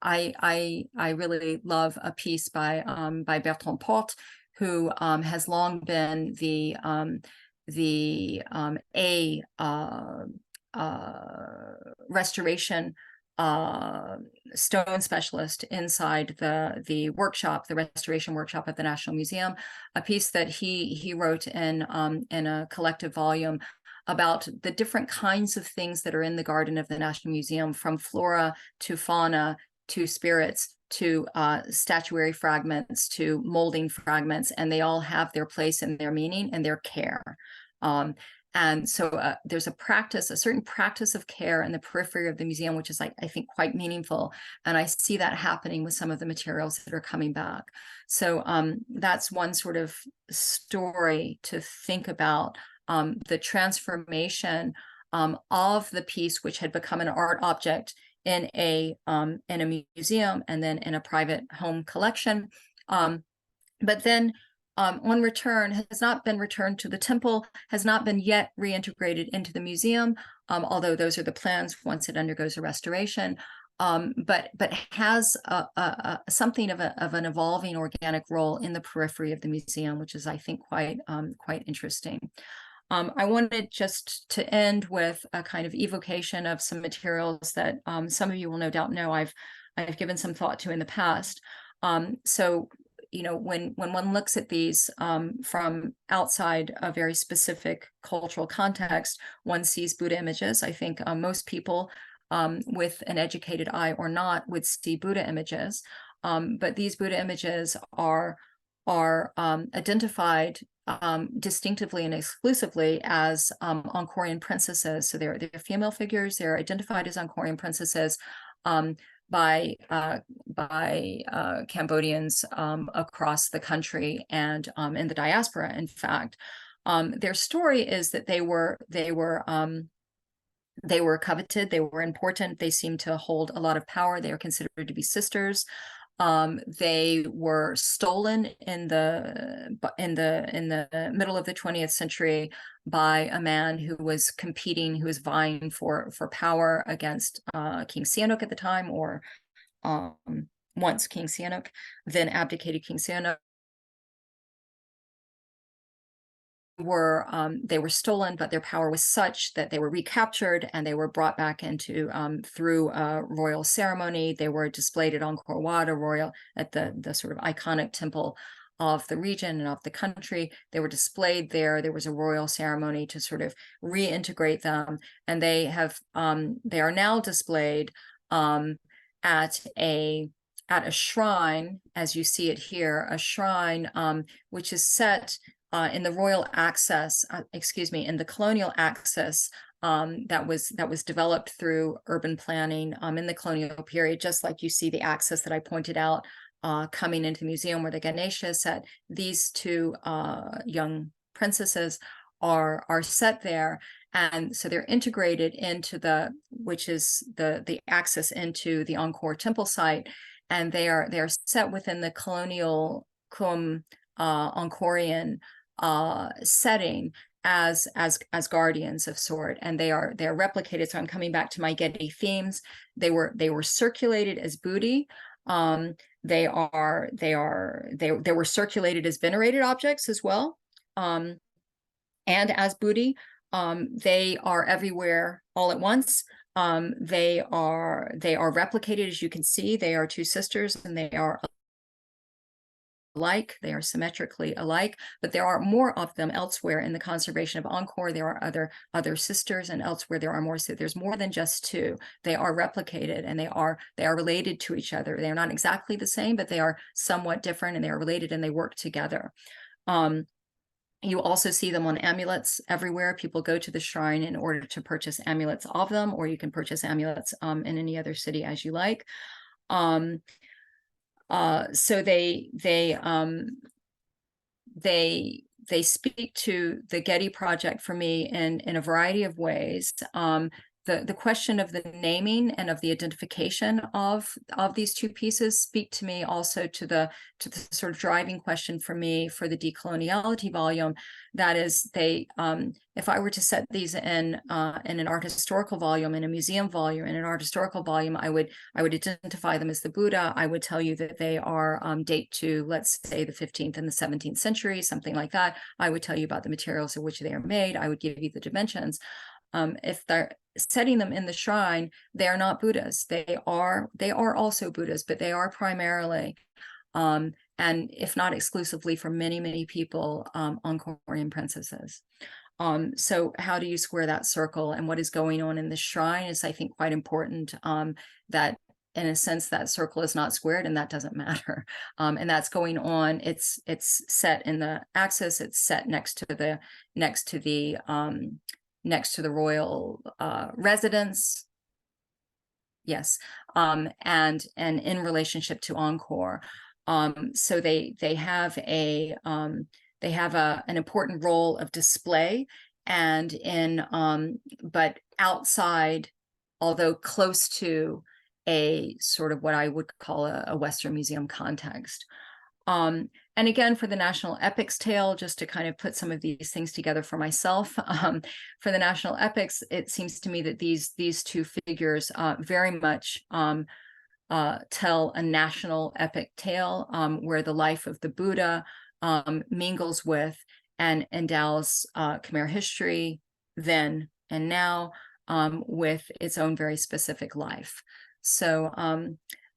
I really love a piece by Bertrand Porte, who has long been the restoration stone specialist inside the workshop, the restoration workshop at the National Museum, a piece that he wrote in a collective volume about the different kinds of things that are in the garden of the National Museum, from flora to fauna to spirits to statuary fragments to molding fragments, and they all have their place and their meaning and their care. And so there's a certain practice of care in the periphery of the museum, which is, I think, quite meaningful. And I see that happening with some of the materials that are coming back. So that's one sort of story to think about, the transformation of the piece, which had become an art object in a museum and then in a private home collection. But then on return, has not been returned to the temple, has not been yet reintegrated into the museum, although those are the plans once it undergoes a restoration, but has something of an evolving organic role in the periphery of the museum, which is, I think, quite interesting. I wanted just to end with a kind of evocation of some materials that some of you will no doubt know I've given some thought to in the past. So, you know, when one looks at these from outside a very specific cultural context, one sees Buddha images. I think most people with an educated eye or not would see Buddha images, but these Buddha images are identified distinctively and exclusively as Angkorian princesses. So they're female figures. They're identified as Angkorian princesses by Cambodians across the country and in the diaspora. In fact, their story is that they were coveted. They were important. They seemed to hold a lot of power. They were considered to be sisters. They were stolen in the middle of the 20th century by a man who was vying for power against King Sihanouk at the time, or once King Sihanouk, then abdicated King Sihanouk. were stolen, but their power was such that they were recaptured and they were brought back into through a royal ceremony. They were displayed at Angkor Wat, at the sort of iconic temple of the region and of the country. They were displayed there. There was a royal ceremony to sort of reintegrate them, and they are now displayed at a shrine, as you see it here, a shrine which is set in the royal access, in the colonial access that was developed through urban planning in the colonial period, just like you see the access that I pointed out coming into the museum where the Ganesha is set. These two young princesses are set there, and so they're integrated into the access into the Angkor temple site, and they are set within the colonial Angkorian setting as guardians of sort, and they are replicated. So I'm coming back to my Getty themes. They were circulated as booty. They were circulated as venerated objects as well, and as booty. They are everywhere all at once. They are replicated, as you can see. They are two sisters, and they are alike. They are symmetrically alike, but there are more of them elsewhere in the conservation of Angkor. There are other sisters, and elsewhere there are more. So there's more than just two. They are replicated, and they are related to each other. They are not exactly the same, but they are somewhat different, and they are related, and they work together. You also see them on amulets everywhere. People go to the shrine in order to purchase amulets of them, or you can purchase amulets in any other city as you like. So they speak to the Getty project for me in a variety of ways. The question of the naming and of the identification of these two pieces speak to me also to the sort of driving question for me for the decoloniality volume. That is, if I were to set these in an art historical volume, in a museum volume, in an art historical volume, I would identify them as the Buddha. I would tell you that they are date to, let's say, the 15th and the 17th century, something like that. I would tell you about the materials of which they are made. I would give you the dimensions. If they're setting them in the shrine, they are not Buddhas. They are also Buddhas, but they are primarily, and if not exclusively for many people, Angkorian princesses. So how do you square that circle, and what is going on in the shrine is, I think, quite important, that in a sense that circle is not squared, and that doesn't matter. And that's going on. It's set in the axis. It's set next to the royal residence. Yes. And in relationship to Angkor. So they have an important role of display, and but outside, although close to a sort of what I would call a Western museum context. And again, for the National Epics tale, just to kind of put some of these things together for myself, for the National Epics, it seems to me that these two figures very much tell a national epic tale, where the life of the Buddha mingles with and endows Khmer history then and now with its own very specific life.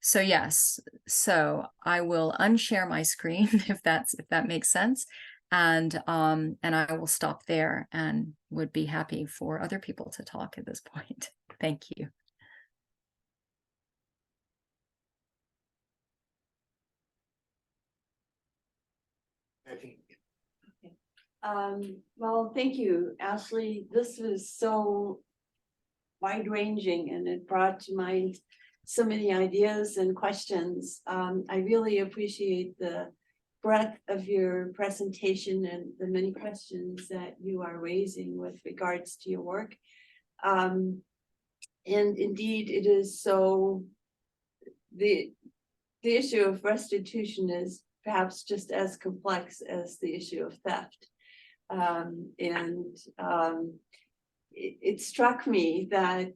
So yes, so I will unshare my screen if that makes sense, and I will stop there and would be happy for other people to talk at this point. Thank you. Well, thank you, Ashley. This was so wide-ranging, and it brought to mind so many ideas and questions. I really appreciate the breadth of your presentation and the many questions that you are raising with regards to your work. And indeed, it is so, the issue of restitution is perhaps just as complex as the issue of theft. It struck me that,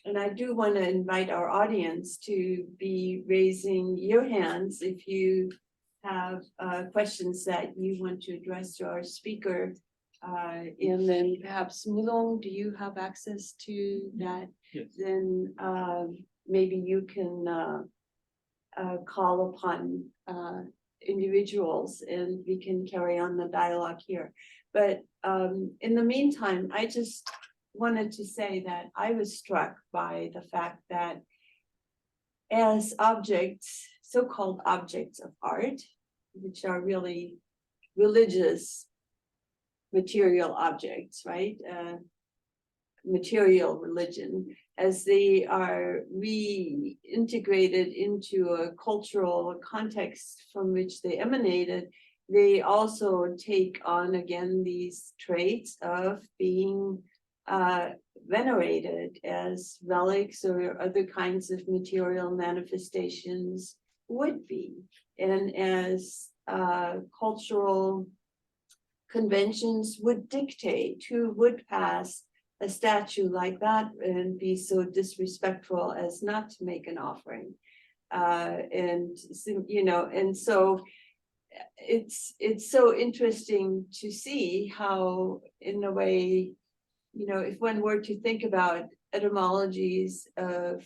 and I do want to invite our audience to be raising your hands if you have questions that you want to address to our speaker. And then perhaps Mulong, do you have access to that? Yes. Then maybe you can call upon individuals and we can carry on the dialogue here. But in the meantime, I just wanted to say that I was struck by the fact that as objects, so-called objects of art, which are really religious material objects, right? Material religion, as they are reintegrated into a cultural context from which they emanated, they also take on again these traits of being venerated as relics or other kinds of material manifestations would be, and as cultural conventions would dictate who would pass a statue like that and be so disrespectful as not to make an offering. And so it's so interesting to see how, in a way, if one were to think about etymologies of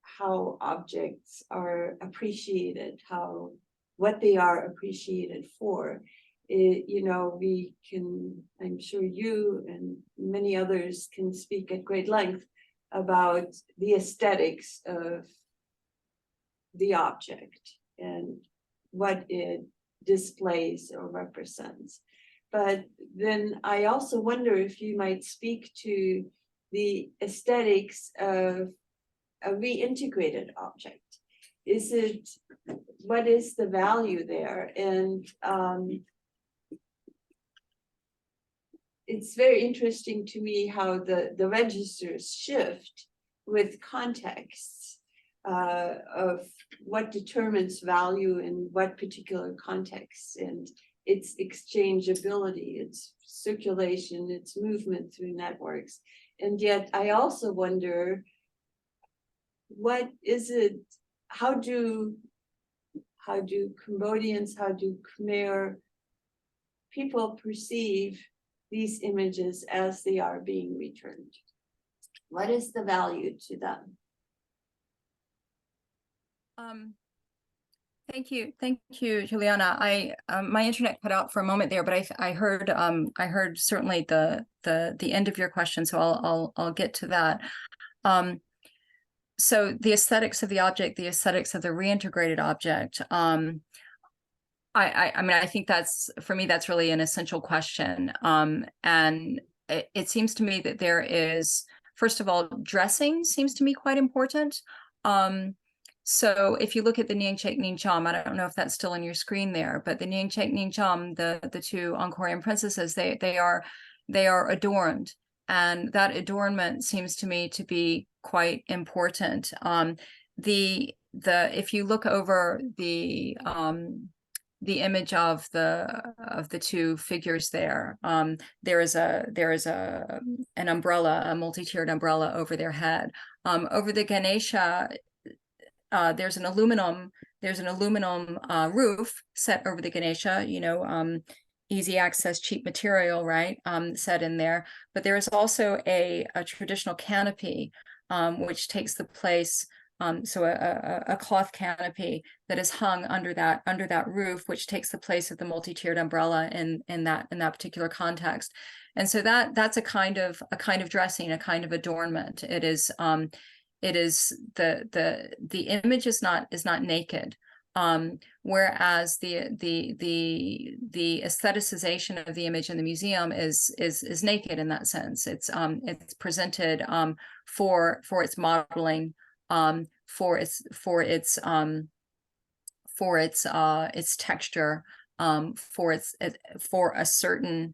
how objects are appreciated, what they are appreciated for, we can, I'm sure you and many others can speak at great length about the aesthetics of the object and what it displays or represents. But then I also wonder if you might speak to the aesthetics of a reintegrated object. What is the value there? And it's very interesting to me how the registers shift with contexts of what determines value in what particular context, and its exchangeability, its circulation, its movement through networks. And yet I also wonder, what is it, how do Cambodians, how do Khmer people perceive these images as they are being returned? What is the value to them? Thank you, Juliana. My internet cut out for a moment there, but I heard certainly the end of your question, so I'll get to that. So the aesthetics of the object, the aesthetics of the reintegrated object. I mean, I think for me that's really an essential question. And it seems to me that there is, first of all, dressing seems to me quite important. So if you look at the Nyingchek Nyingcham, I don't know if that's still on your screen there, but the Nyingchek Nyingcham, the two Angkorian princesses, they are adorned, and that adornment seems to me to be quite important. If you look over the image of the two figures there, there is an umbrella, a multi-tiered umbrella over their head. Over the Ganesha, there's an aluminum roof set over the Ganesha, easy access, cheap material, right? Set in there. But there is also a traditional canopy, which takes the place, so a cloth canopy that is hung under that roof, which takes the place of the multi-tiered umbrella in that particular context. And so that's a kind of dressing, a kind of adornment. It is the image is not naked, whereas the aestheticization of the image in the museum is naked in that sense. It's presented for its modeling, for its texture, for a certain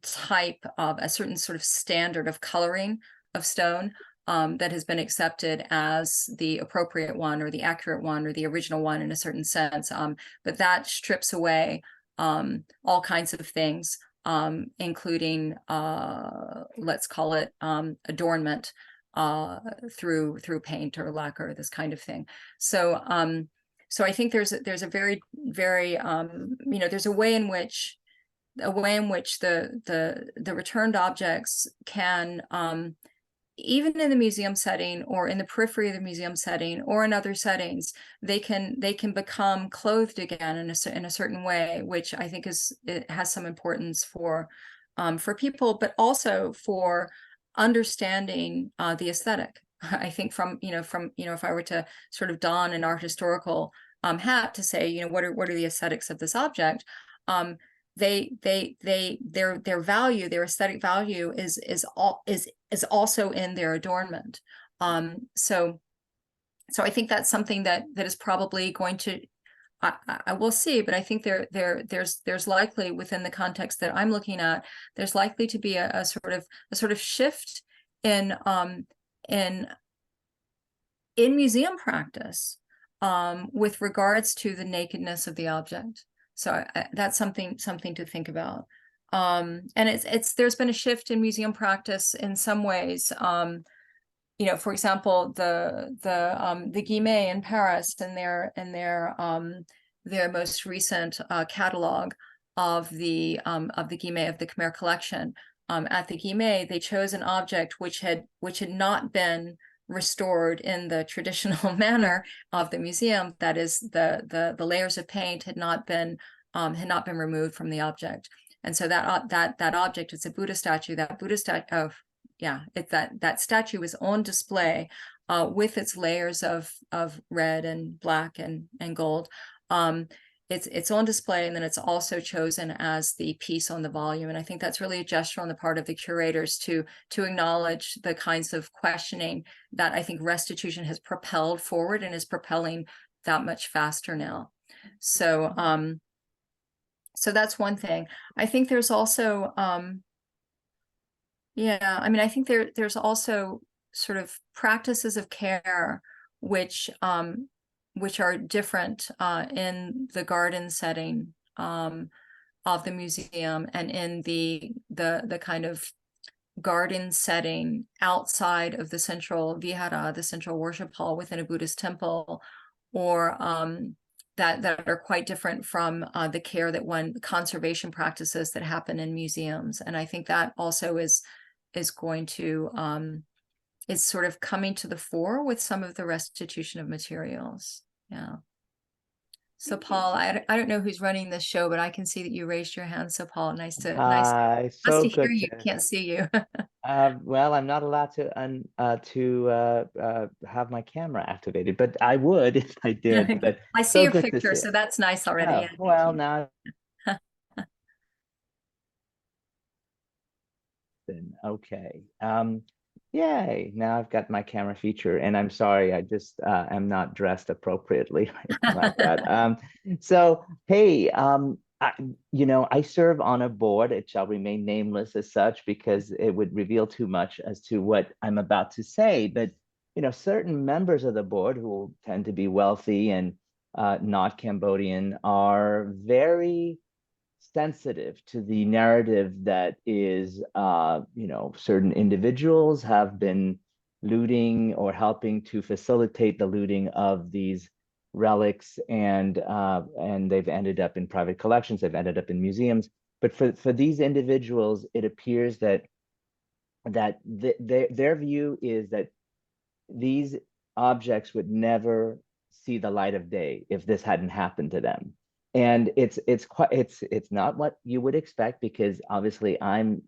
type of, a certain sort of standard of coloring of stone that has been accepted as the appropriate one or the accurate one or the original one in a certain sense. But that strips away all kinds of things, including, let's call it adornment. through paint or lacquer, this kind of thing. So so I think there's a very there's a way in which the returned objects can even in the museum setting or in the periphery of the museum setting or in other settings, they can become clothed again in a certain way, which I think it has some importance for people, but also for understanding the aesthetic. I think from if I were to sort of don an art historical hat to say, what are the aesthetics of this object, their value, their aesthetic value is also in their adornment. So I think that's something that is probably going to, I will see, but I think there's likely, within the context that I'm looking at, there's likely to be a sort of shift in museum practice with regards to the nakedness of the object. So that's something to think about. And there's been a shift in museum practice in some ways. For example, the Guimet in Paris, in their most recent catalog of the Guimet, of the Khmer collection, at the Guimet, they chose an object which had not been restored in the traditional manner of the museum. That is, the layers of paint had not been removed from the object, and so that object is a Buddha statue. That Buddha statue that statue is on display with its layers of red and black and gold. It's on display, and then it's also chosen as the piece on the volume. And I think that's really a gesture on the part of the curators to acknowledge the kinds of questioning that I think restitution has propelled forward and is propelling that much faster now. So so that's one thing. I think there's also I think there's also sort of practices of care which are different in the garden setting of the museum and in the kind of garden setting outside of the central vihara, the central worship hall within a Buddhist temple, or that are quite different from the care that conservation practices that happen in museums. And I think that also is going to is sort of coming to the fore with some of the restitution of materials. Yeah. So Paul, I don't know who's running this show, but I can see that you raised your hand. So Paul, nice to hear you. Can't see you. Well, I'm not allowed to have my camera activated, but I would if I did. But I see your picture, so that's nice already. Oh, yeah, well, now. Okay. Yay, now I've got my camera feature, and I'm sorry, I just am not dressed appropriately about that. So hey, I serve on a board. It shall remain nameless as such because it would reveal too much as to what I'm about to say. But certain members of the board, who tend to be wealthy and not Cambodian, are very sensitive to the narrative that is, certain individuals have been looting or helping to facilitate the looting of these relics, and they've ended up in private collections, they've ended up in museums. But for these individuals, it appears that their view is that these objects would never see the light of day if this hadn't happened to them. And it's not what you would expect, because obviously I'm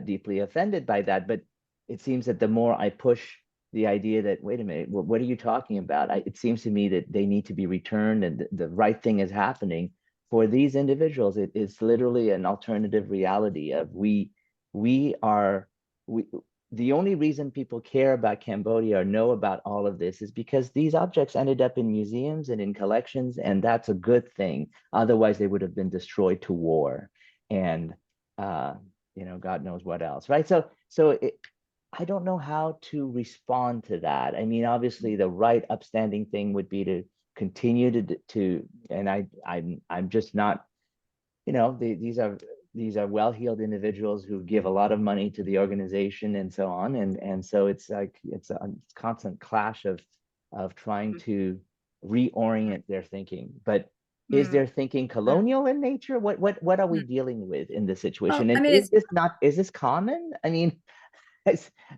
deeply offended by that. But it seems that the more I push the idea that, wait a minute, what are you talking about? It seems to me that they need to be returned, and the right thing is happening for these individuals. It is literally an alternative reality of the only reason people care about Cambodia or know about all of this is because these objects ended up in museums and in collections, and that's a good thing. Otherwise, they would have been destroyed to war and, God knows what else, right? So I don't know how to respond to that. I mean, obviously, the right upstanding thing would be to continue to, and I'm just not, these are these are well-heeled individuals who give a lot of money to the organization and so on, and so it's like it's a constant clash of trying to reorient their thinking. But is their thinking colonial in nature? What are we dealing with in this situation? I And mean, is this common? I mean,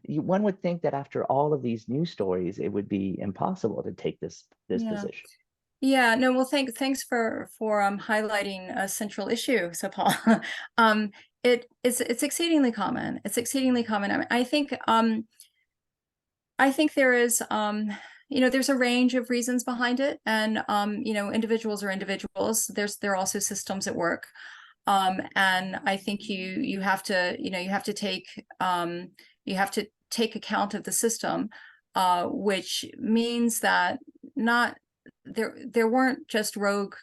one would think that after all of these news stories, it would be impossible to take this position. Yeah, no, well, thanks for highlighting a central issue, so Paul. It's exceedingly common. It's exceedingly common. I mean, I think there is there's a range of reasons behind it, and individuals are individuals. There are also systems at work. And I think you have to take account of the system, which means that not there weren't just rogue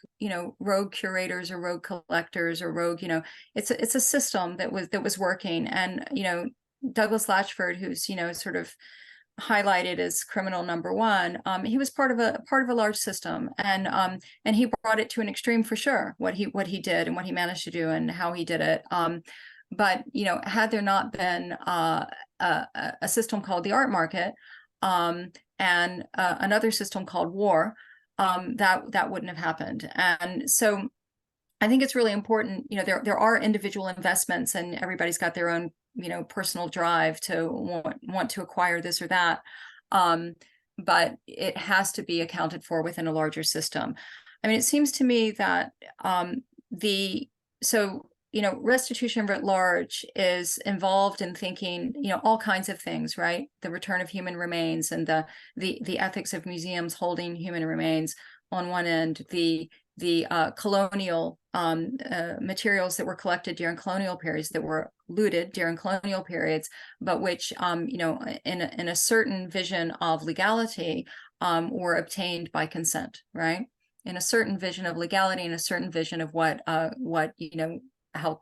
curators or rogue collectors or rogue, it's a system that was working. And Douglas Latchford, who's sort of highlighted as criminal number one, he was part of a large system, and he brought it to an extreme for sure, what he did and what he managed to do and how he did it. But had there not been a system called the art market, and another system called war, that wouldn't have happened. And so I think it's really important, there are individual investments, and everybody's got their own personal drive to want to acquire this or that, but it has to be accounted for within a larger system. I mean, it seems to me that restitution writ large is involved in thinking all kinds of things, right? The return of human remains and the ethics of museums holding human remains on one end, the colonial materials that were collected during colonial periods, that were looted during colonial periods, but which in a certain vision of legality were obtained by consent, right? In a certain vision of legality, and a certain vision of how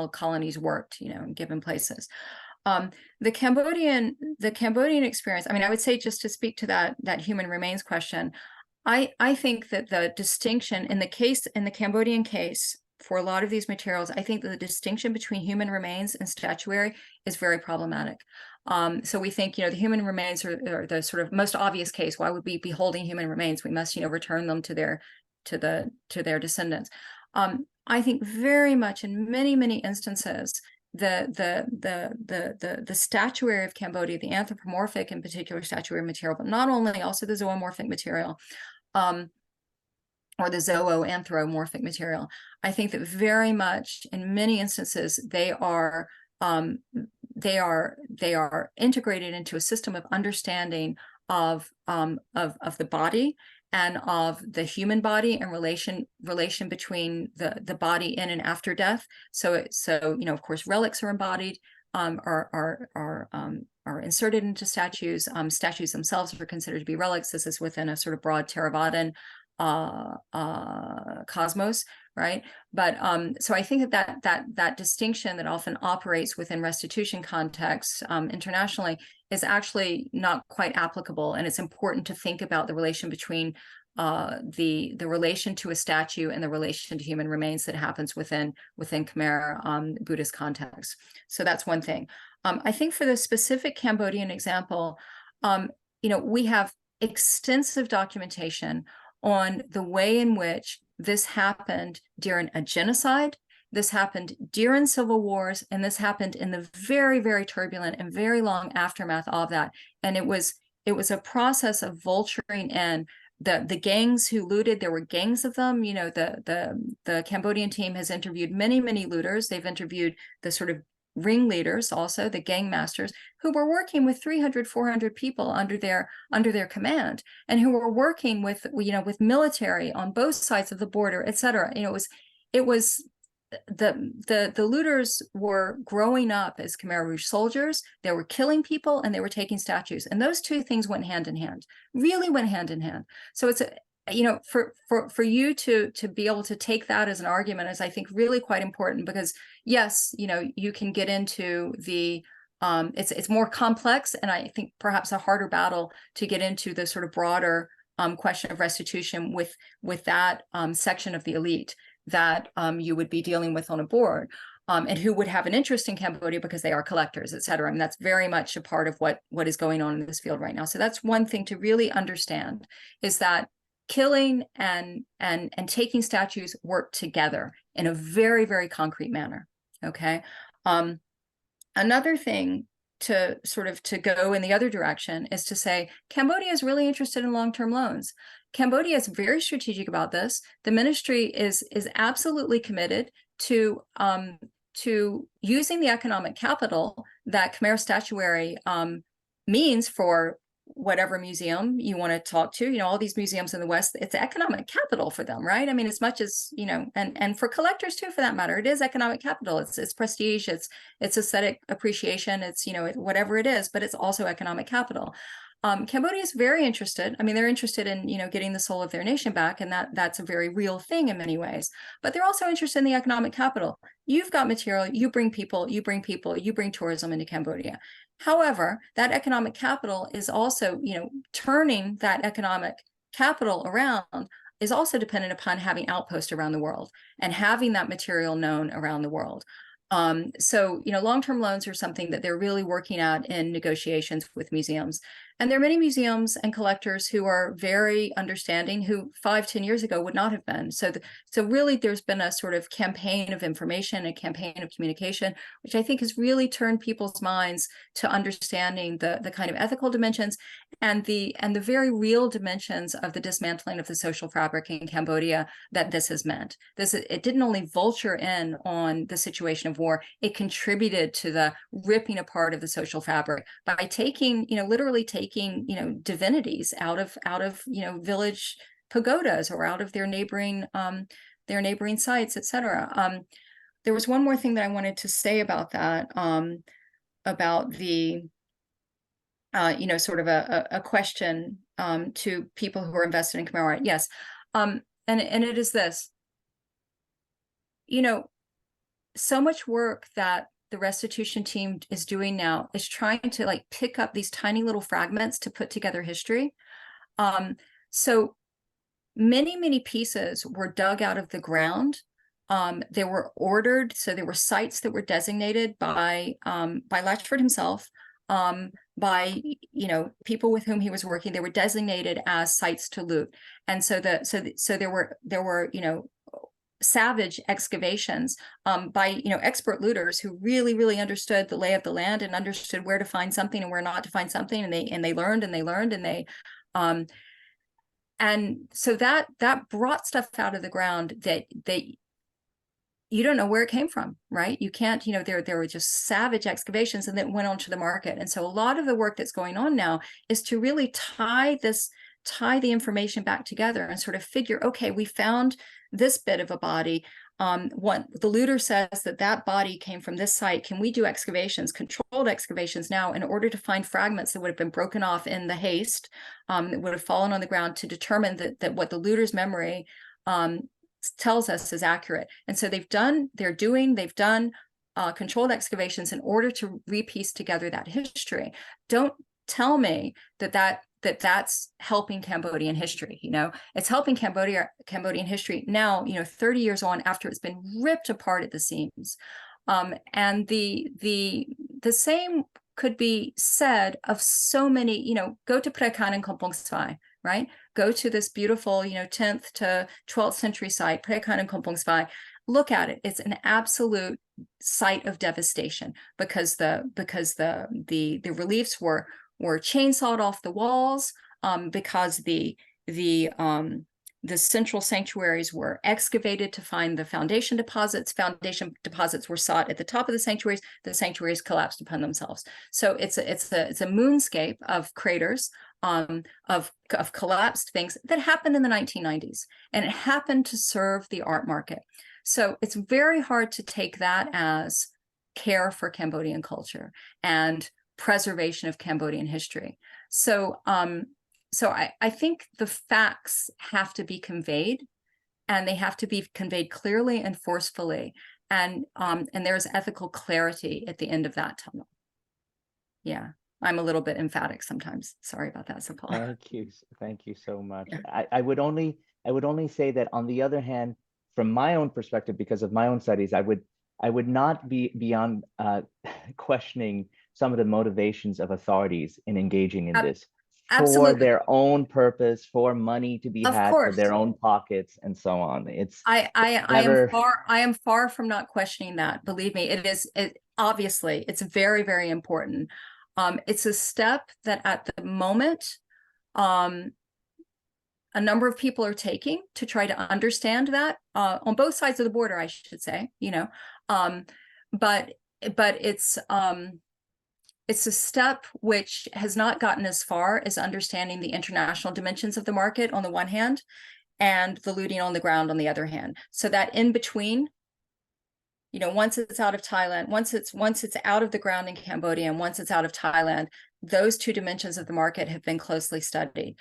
colonies worked, in given places. The Cambodian experience, I mean, I would say, just to speak to that human remains question, I think that the distinction in the Cambodian case, for a lot of these materials, I think that the distinction between human remains and statuary is very problematic. So we think, the human remains are the sort of most obvious case. Why would we be holding human remains? We must, return them to their descendants. I think very much in many instances, the statuary of Cambodia, the anthropomorphic in particular statuary material, but not only, also the zoomorphic material, or the zooanthropomorphic material, I think that very much in many instances they are integrated into a system of understanding of the body and of the human body and relation between the body in and after death. So of course relics are embodied, are inserted into statues. Statues themselves are considered to be relics. This is within a sort of broad Theravadan cosmos, right? But so I think that distinction that often operates within restitution contexts internationally is actually not quite applicable, and it's important to think about the relation between the relation to a statue and the relation to human remains that happens within Khmer Buddhist context. So that's one thing. I think for the specific Cambodian example, we have extensive documentation on the way in which this happened during a genocide, this happened during civil wars, and this happened in the very, very turbulent and very long aftermath of that. And it was a process of vulturing in the gangs who looted. There were gangs of them. The Cambodian team has interviewed many looters. They've interviewed the sort of ringleaders, also the gang masters, who were working with 300, 400 people under their command, and who were working with military on both sides of the border, etc. It was the looters were growing up as Khmer Rouge soldiers. They were killing people and they were taking statues, and those two things went hand in hand, really went hand in hand. So it's for you to be able to take that as an argument is, I think, really quite important, because yes, you can get into the it's more complex, and I think perhaps a harder battle to get into the sort of broader question of restitution with that section of the elite that you would be dealing with on a board. and who would have an interest in Cambodia because they are collectors, et cetera. And that's very much a part of what is going on in this field right now. So that's one thing to really understand, is that killing and taking statues work together in a very, very concrete manner. Okay. Another thing to sort of to go in the other direction is to say Cambodia is really interested in long-term loans. Cambodia is very strategic about this. The ministry is absolutely committed to using the economic capital that Khmer statuary means for whatever museum you want to talk to. You know, all these museums in the West, it's economic capital for them, right? I mean, as much as, you know, and for collectors too, for that matter, it is economic capital. It's prestige, it's aesthetic appreciation, it's, you know, whatever it is, but it's also economic capital. Cambodia is very interested. I mean, they're interested in, you know, getting the soul of their nation back, and that's a very real thing in many ways. But they're also interested in the economic capital. You've got material, you bring people, you bring tourism into Cambodia. However, that economic capital is also, you know, turning that economic capital around is also dependent upon having outposts around the world and having that material known around the world. So, you know, long-term loans are something that they're really working at in negotiations with museums. And there are many museums and collectors who are very understanding, who 5-10 years ago would not have been. So really there's been a sort of campaign of information, a campaign of communication, which I think has really turned people's minds to understanding the kind of ethical dimensions and the very real dimensions of the dismantling of the social fabric in Cambodia that this has meant. It didn't only vulture in on the situation of war, it contributed to the ripping apart of the social fabric by taking, you know, literally taking, you know, divinities out of, you know, village pagodas or out of their neighboring sites, etc. There was one more thing that I wanted to say about that, about the, you know, sort of a question to people who are invested in Khmer art. Yes, and it is this. You know, so much work that the restitution team is doing now is trying to like pick up these tiny little fragments to put together history. So many pieces were dug out of the ground. They were ordered. So there were sites that were designated by Latchford himself, by, you know, people with whom he was working. They were designated as sites to loot. And so there were, you know, savage excavations by, you know, expert looters who really understood the lay of the land and understood where to find something and where not to find something, and they learned and so that brought stuff out of the ground that you don't know where it came from, right? You can't, you know, there were just savage excavations and then went onto the market. And so a lot of the work that's going on now is to really tie the information back together and sort of figure, okay, we found this bit of a body. The looter says that body came from this site. Can we do excavations, controlled excavations now, in order to find fragments that would have been broken off in the haste, that would have fallen on the ground, to determine that what the looter's memory tells us is accurate. And so they've done controlled excavations in order to repiece together that history. Don't tell me that's helping Cambodian history. You know, it's helping Cambodian history now, you know, 30 years on, after it's been ripped apart at the seams. And the same could be said of so many, you know, go to Prekan and Kampong Svai, right? Go to this beautiful, you know, 10th to 12th century site, Prekan and Kampong Svai. Look at it. It's an absolute site of devastation because the reliefs were chainsawed off the walls, because the central sanctuaries were excavated to find the foundation deposits. Foundation deposits were sought at the top of the sanctuaries. The sanctuaries collapsed upon themselves. So it's a moonscape of craters, of collapsed things that happened in the 1990s, and it happened to serve the art market. So it's very hard to take that as care for Cambodian culture and preservation of Cambodian history. So I think the facts have to be conveyed, and they have to be conveyed clearly and forcefully, and there's ethical clarity at the end of that tunnel. Yeah, I'm a little bit emphatic sometimes. Sorry about that, Paul. Thank you so much. I would only say that, on the other hand, from my own perspective, because of my own studies, I I would not be beyond questioning some of the motivations of authorities in engaging in this for Absolutely. their own purpose, for money to be Of had for course. their own pockets, and so on. I never. am far from not questioning that. Believe me, obviously it's very, very important. It's a step that at the moment, a number of people are taking to try to understand that on both sides of the border, I should say, but it's a step which has not gotten as far as understanding the international dimensions of the market on the one hand, and the looting on the ground on the other hand. So that in between, once it's out of Thailand, once it's out of the ground in Cambodia, and once it's out of Thailand, those two dimensions of the market have been closely studied.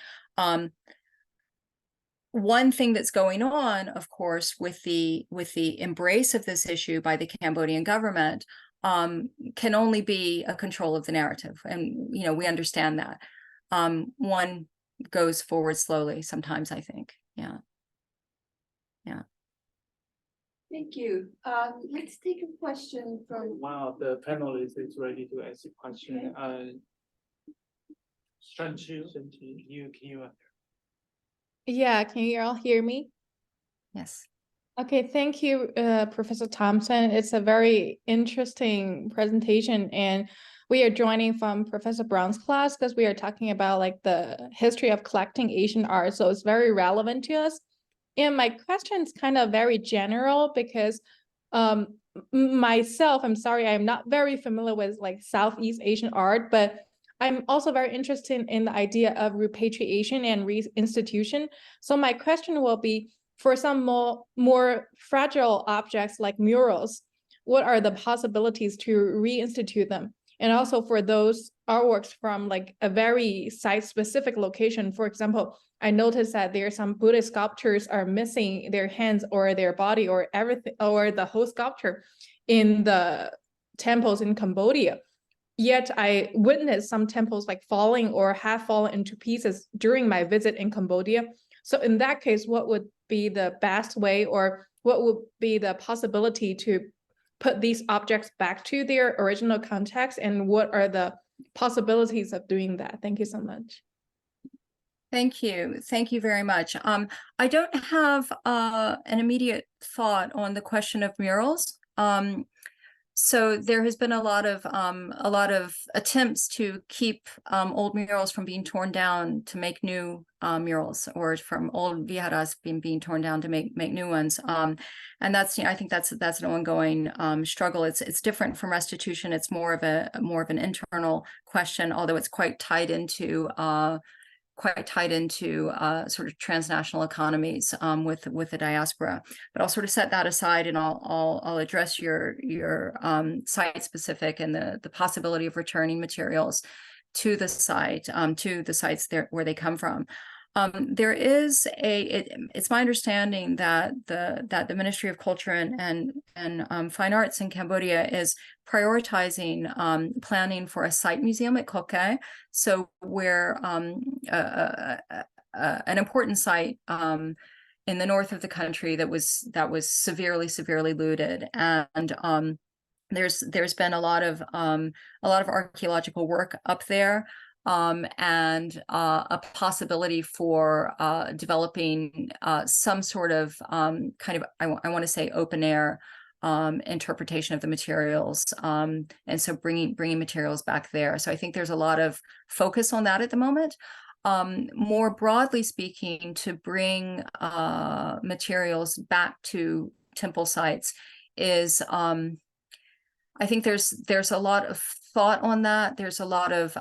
One thing that's going on, of course, with the embrace of this issue by the Cambodian government, can only be a control of the narrative, and we understand that. One goes forward slowly sometimes, I think. Yeah. Thank you. Let's take a question from. One of the panelists is ready to ask a question. Shanchu, you. Yeah, can you all hear me? Yes. Okay, thank you, Professor Thompson. It's a very interesting presentation, and we are joining from Professor Brown's class because we are talking about like the history of collecting Asian art, so it's very relevant to us. And my question is kind of very general because myself, I'm sorry, I'm not very familiar with like Southeast Asian art, but I'm also very interested in the idea of repatriation and reinstitution. So my question will be, for some more fragile objects like murals, what are the possibilities to reinstitute them? And also for those artworks from like a very site-specific location, for example, I noticed that there are some Buddhist sculptures are missing their hands or their body or everything, or the whole sculpture in the temples in Cambodia. Yet I witnessed some temples like falling or half fallen into pieces during my visit in Cambodia. So in that case, what would be the best way, or what would be the possibility to put these objects back to their original context, and what are the possibilities of doing that? Thank you so much. Thank you. Thank you very much. I don't have an immediate thought on the question of murals. So there has been a lot of attempts to keep old murals from being torn down to make new murals, or from old viharas being torn down to make new ones. And that's, I think that's an ongoing struggle. It's different from restitution. It's more of an internal question, although it's quite tied into sort of transnational economies with the diaspora. But I'll sort of set that aside, and I'll address your site specific and the possibility of returning materials to the site, to the sites there where they come from. There is it's my understanding that the Ministry of Culture and Fine Arts in Cambodia is prioritizing planning for a site museum at Koke, so where an important site in the north of the country that was severely looted, and there's been a lot of archaeological work up there. And a possibility for developing some sort of kind of, I want to say, open air interpretation of the materials, and so bringing materials back there. So I think there's a lot of focus on that at the moment. More broadly speaking, to bring materials back to temple sites is, I think there's a lot of thought on that. There's a lot of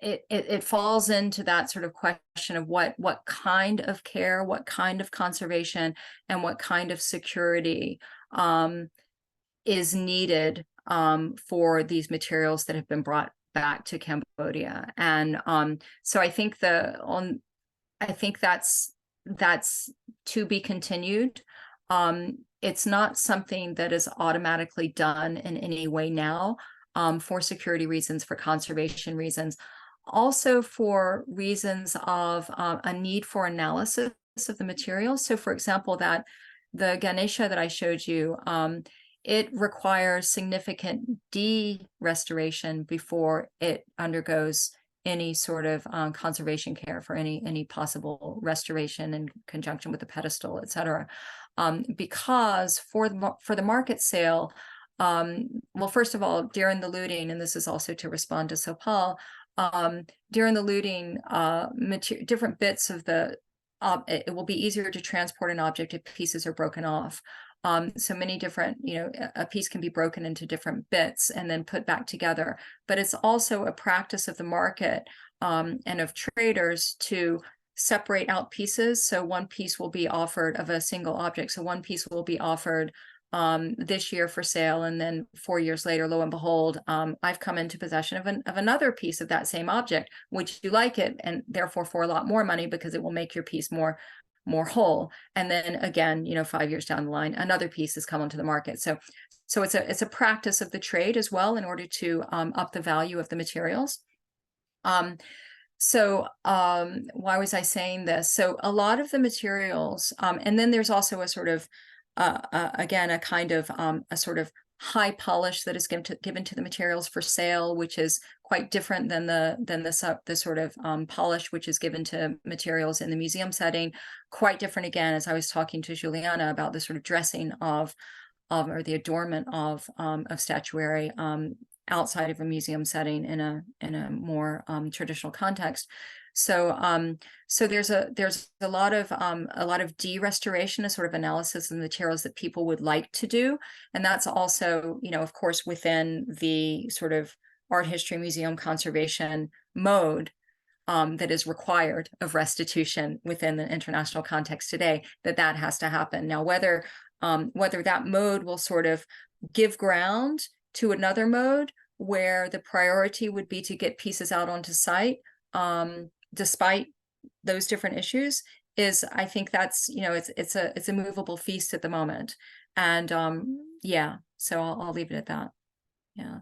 it falls into that sort of question of what kind of care, what kind of conservation, and what kind of security is needed for these materials that have been brought back to Cambodia. And so I think that's to be continued. It's not something that is automatically done in any way now, for security reasons, for conservation reasons, also for reasons of a need for analysis of the materials. So for example, that the Ganesha that I showed you it requires significant de-restoration before it undergoes any sort of conservation care for any possible restoration in conjunction with the pedestal, et cetera. Because for the market sale, well, first of all, during the looting, and this is also to respond to Sopal, during the looting, different bits of the it will be easier to transport an object if pieces are broken off. So many different, a piece can be broken into different bits and then put back together. But it's also a practice of the market and of traders to separate out pieces. So one piece will be offered of a single object. So one piece will be offered this year for sale, and then 4 years later, lo and behold, I've come into possession of another piece of that same object. Would you like it? And therefore for a lot more money, because it will make your piece more whole. And then again, 5 years down the line, another piece has come onto the market. So it's a practice of the trade as well in order to up the value of the materials. Why was I saying this? So a lot of the materials, and then there's also a sort of again, a kind of a sort of high polish that is given to the materials for sale, which is quite different than the sort of polish which is given to materials in the museum setting. Quite different again, as I was talking to Juliana about the sort of dressing of or the adornment of statuary outside of a museum setting in a more traditional context. So there's a lot of de-restoration, a sort of analysis of the materials that people would like to do, and that's also, of course, within the sort of art history museum conservation mode that is required of restitution within the international context today. That has to happen. Now, whether that mode will sort of give ground to another mode where the priority would be to get pieces out onto site, despite those different issues, is, I think that's, it's a movable feast at the moment. And yeah, so I'll leave it at that. Yeah.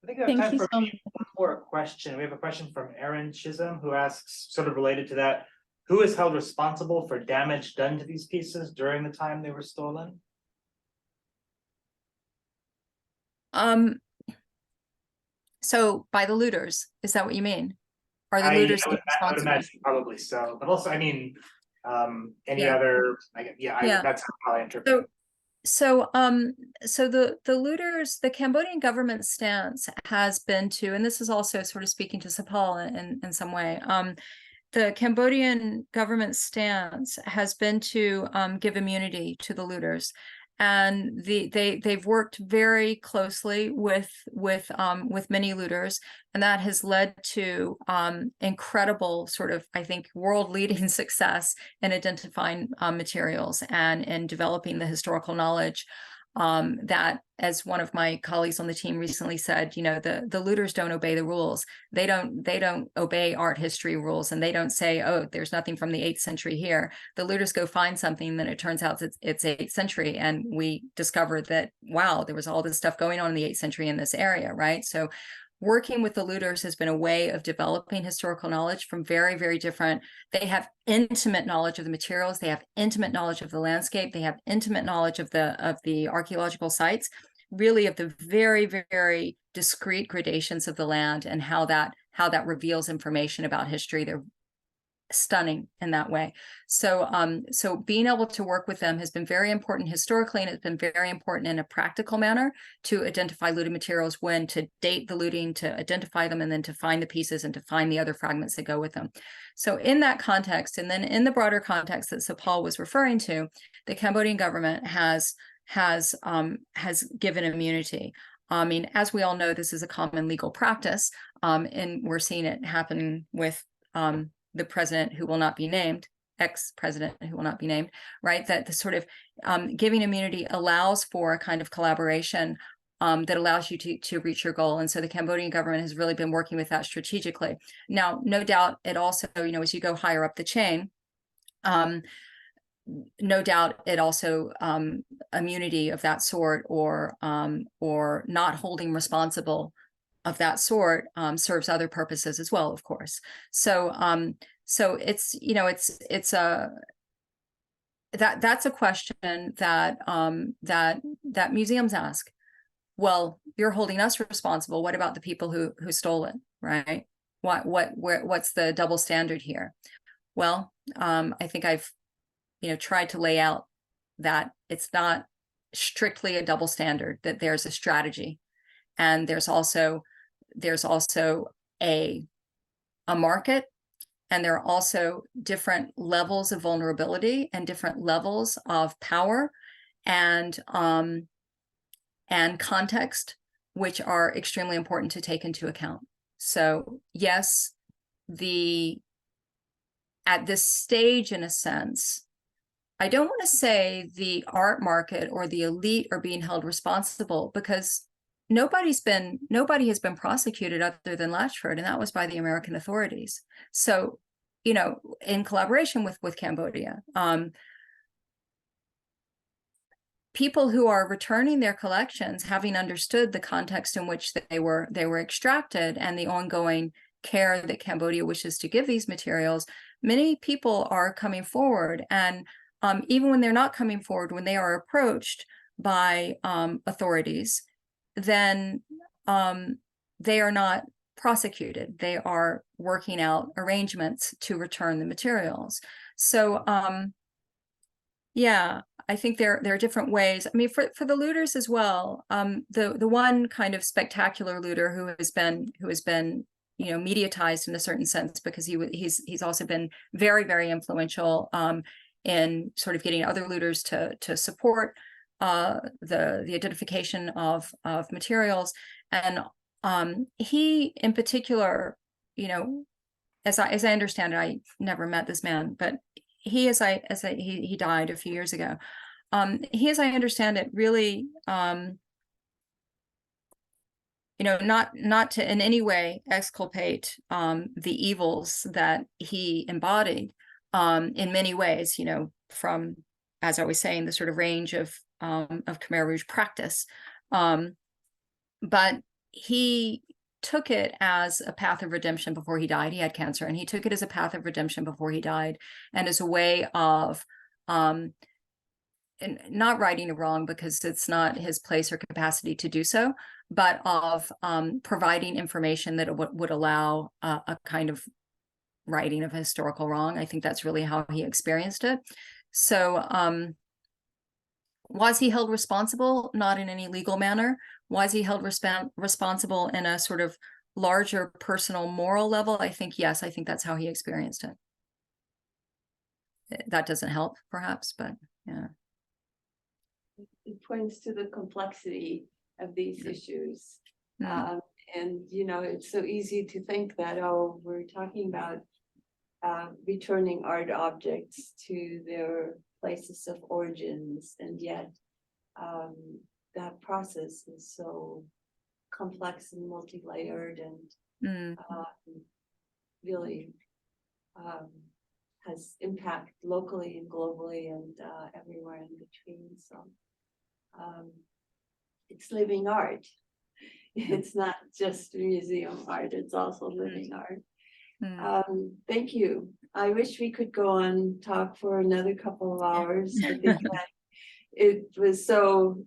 I think we have Thank time you for so maybe one more question. We have a question from Aaron Chisholm, who asks, sort of related to that, who is held responsible for damage done to these pieces during the time they were stolen? So by the looters, is that what you mean? Are the I would looters responsible? imagine probably so, but also, I mean, any Yeah. other, Yeah. that's how I interpret it. So the looters, the Cambodian government stance has been to, and this is also sort of speaking to Sapal in some way, the Cambodian government stance has been to give immunity to the looters. And they've worked very closely with many looters, and that has led to incredible sort of, I think, world-leading success in identifying materials and in developing the historical knowledge that, as one of my colleagues on the team recently said, the looters don't obey the rules. They don't obey art history rules, and they don't say, oh, there's nothing from the 8th century here. The looters go find something, then it turns out it's 8th century, and we discovered that, wow, there was all this stuff going on in the 8th century in this area, right? So working with the looters has been a way of developing historical knowledge from very, very different. They have intimate knowledge of the materials. They have intimate knowledge of the landscape. They have intimate knowledge of the archaeological sites, really of the very, very discrete gradations of the land and how that reveals information about history. They're stunning in that way. So being able to work with them has been very important historically, and it's been very important in a practical manner to identify looted materials, when to date the looting, to identify them, and then to find the pieces and to find the other fragments that go with them. So in that context, and then in the broader context that Sapal was referring to, the Cambodian government has given immunity. I mean, as we all know, this is a common legal practice, and we're seeing it happen with the president who will not be named, ex-president who will not be named, right? That the sort of giving immunity allows for a kind of collaboration that allows you to reach your goal. And so the Cambodian government has really been working with that strategically. Now, no doubt it also, as you go higher up the chain, no doubt it also immunity of that sort or not holding responsible of that sort serves other purposes as well, of course. So it's that's a question that that museums ask, well, you're holding us responsible. What about the people who stole it, right? What's the double standard here? Well, I think I've, tried to lay out that it's not strictly a double standard, that there's a strategy, and there's also a market, and there are also different levels of vulnerability and different levels of power and context, which are extremely important to take into account. So yes, at this stage, in a sense, I don't want to say the art market or the elite are being held responsible, because nobody has been prosecuted other than Latchford, and that was by the American authorities. So, in collaboration with Cambodia, people who are returning their collections, having understood the context in which they were extracted and the ongoing care that Cambodia wishes to give these materials, many people are coming forward. And even when they're not coming forward, when they are approached by authorities, then they are not prosecuted. They are working out arrangements to return the materials. So yeah, I think there are different ways. I mean, for the looters as well. The one kind of spectacular looter who has been mediatized in a certain sense, because he's also been very, very influential in sort of getting other looters to support the identification of materials. And he in particular, as I understand it, I never met this man, but he died a few years ago. He, as I understand it, really not to in any way exculpate the evils that he embodied in many ways, from, as I was saying, the sort of range of Khmer Rouge practice. But he took it as a path of redemption before he died. He had cancer, and he took it as a path of redemption before he died, and as a way of and not righting a wrong, because it's not his place or capacity to do so, but of providing information that would allow a kind of righting of historical wrong. I think that's really how he experienced it. So was he held responsible? Not in any legal manner. Was he held responsible in a sort of larger personal moral level? I think yes. I think that's how he experienced it. That doesn't help, perhaps, but yeah. It points to the complexity of these issues. Mm. And it's so easy to think that, oh, we're talking about returning art objects to their places of origins, and yet that process is so complex and multi-layered, and really has impact locally and globally and everywhere in between. So it's living art. It's not just museum art, it's also living art. Thank you. I wish we could go on talk for another couple of hours. I think that it was so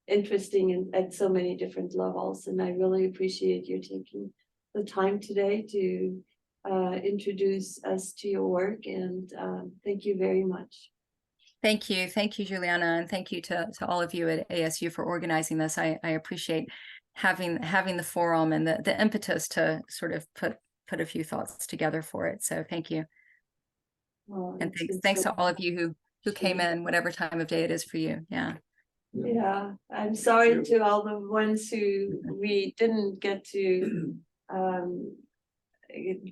interesting at so many different levels, and I really appreciate you taking the time today to introduce us to your work, and thank you very much. Thank you, Juliana, and thank you to all of you at ASU for organizing this. I appreciate having the forum and the impetus to sort of put a few thoughts together for it. So thank you, and thanks to all of you who came in, whatever time of day it is for you. Yeah, I'm sorry to all the ones who we didn't get to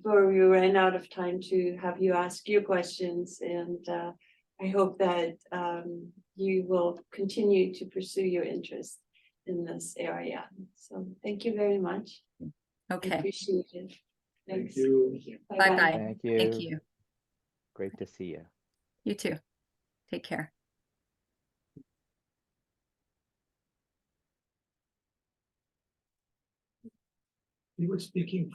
or we ran out of time to have you ask your questions, and I hope that you will continue to pursue your interest in this area. So thank you very much. Okay. I appreciate it. Thanks. Thank you. Bye-bye. Thank you. Thank you. Great to see you. You too. Take care. You were speaking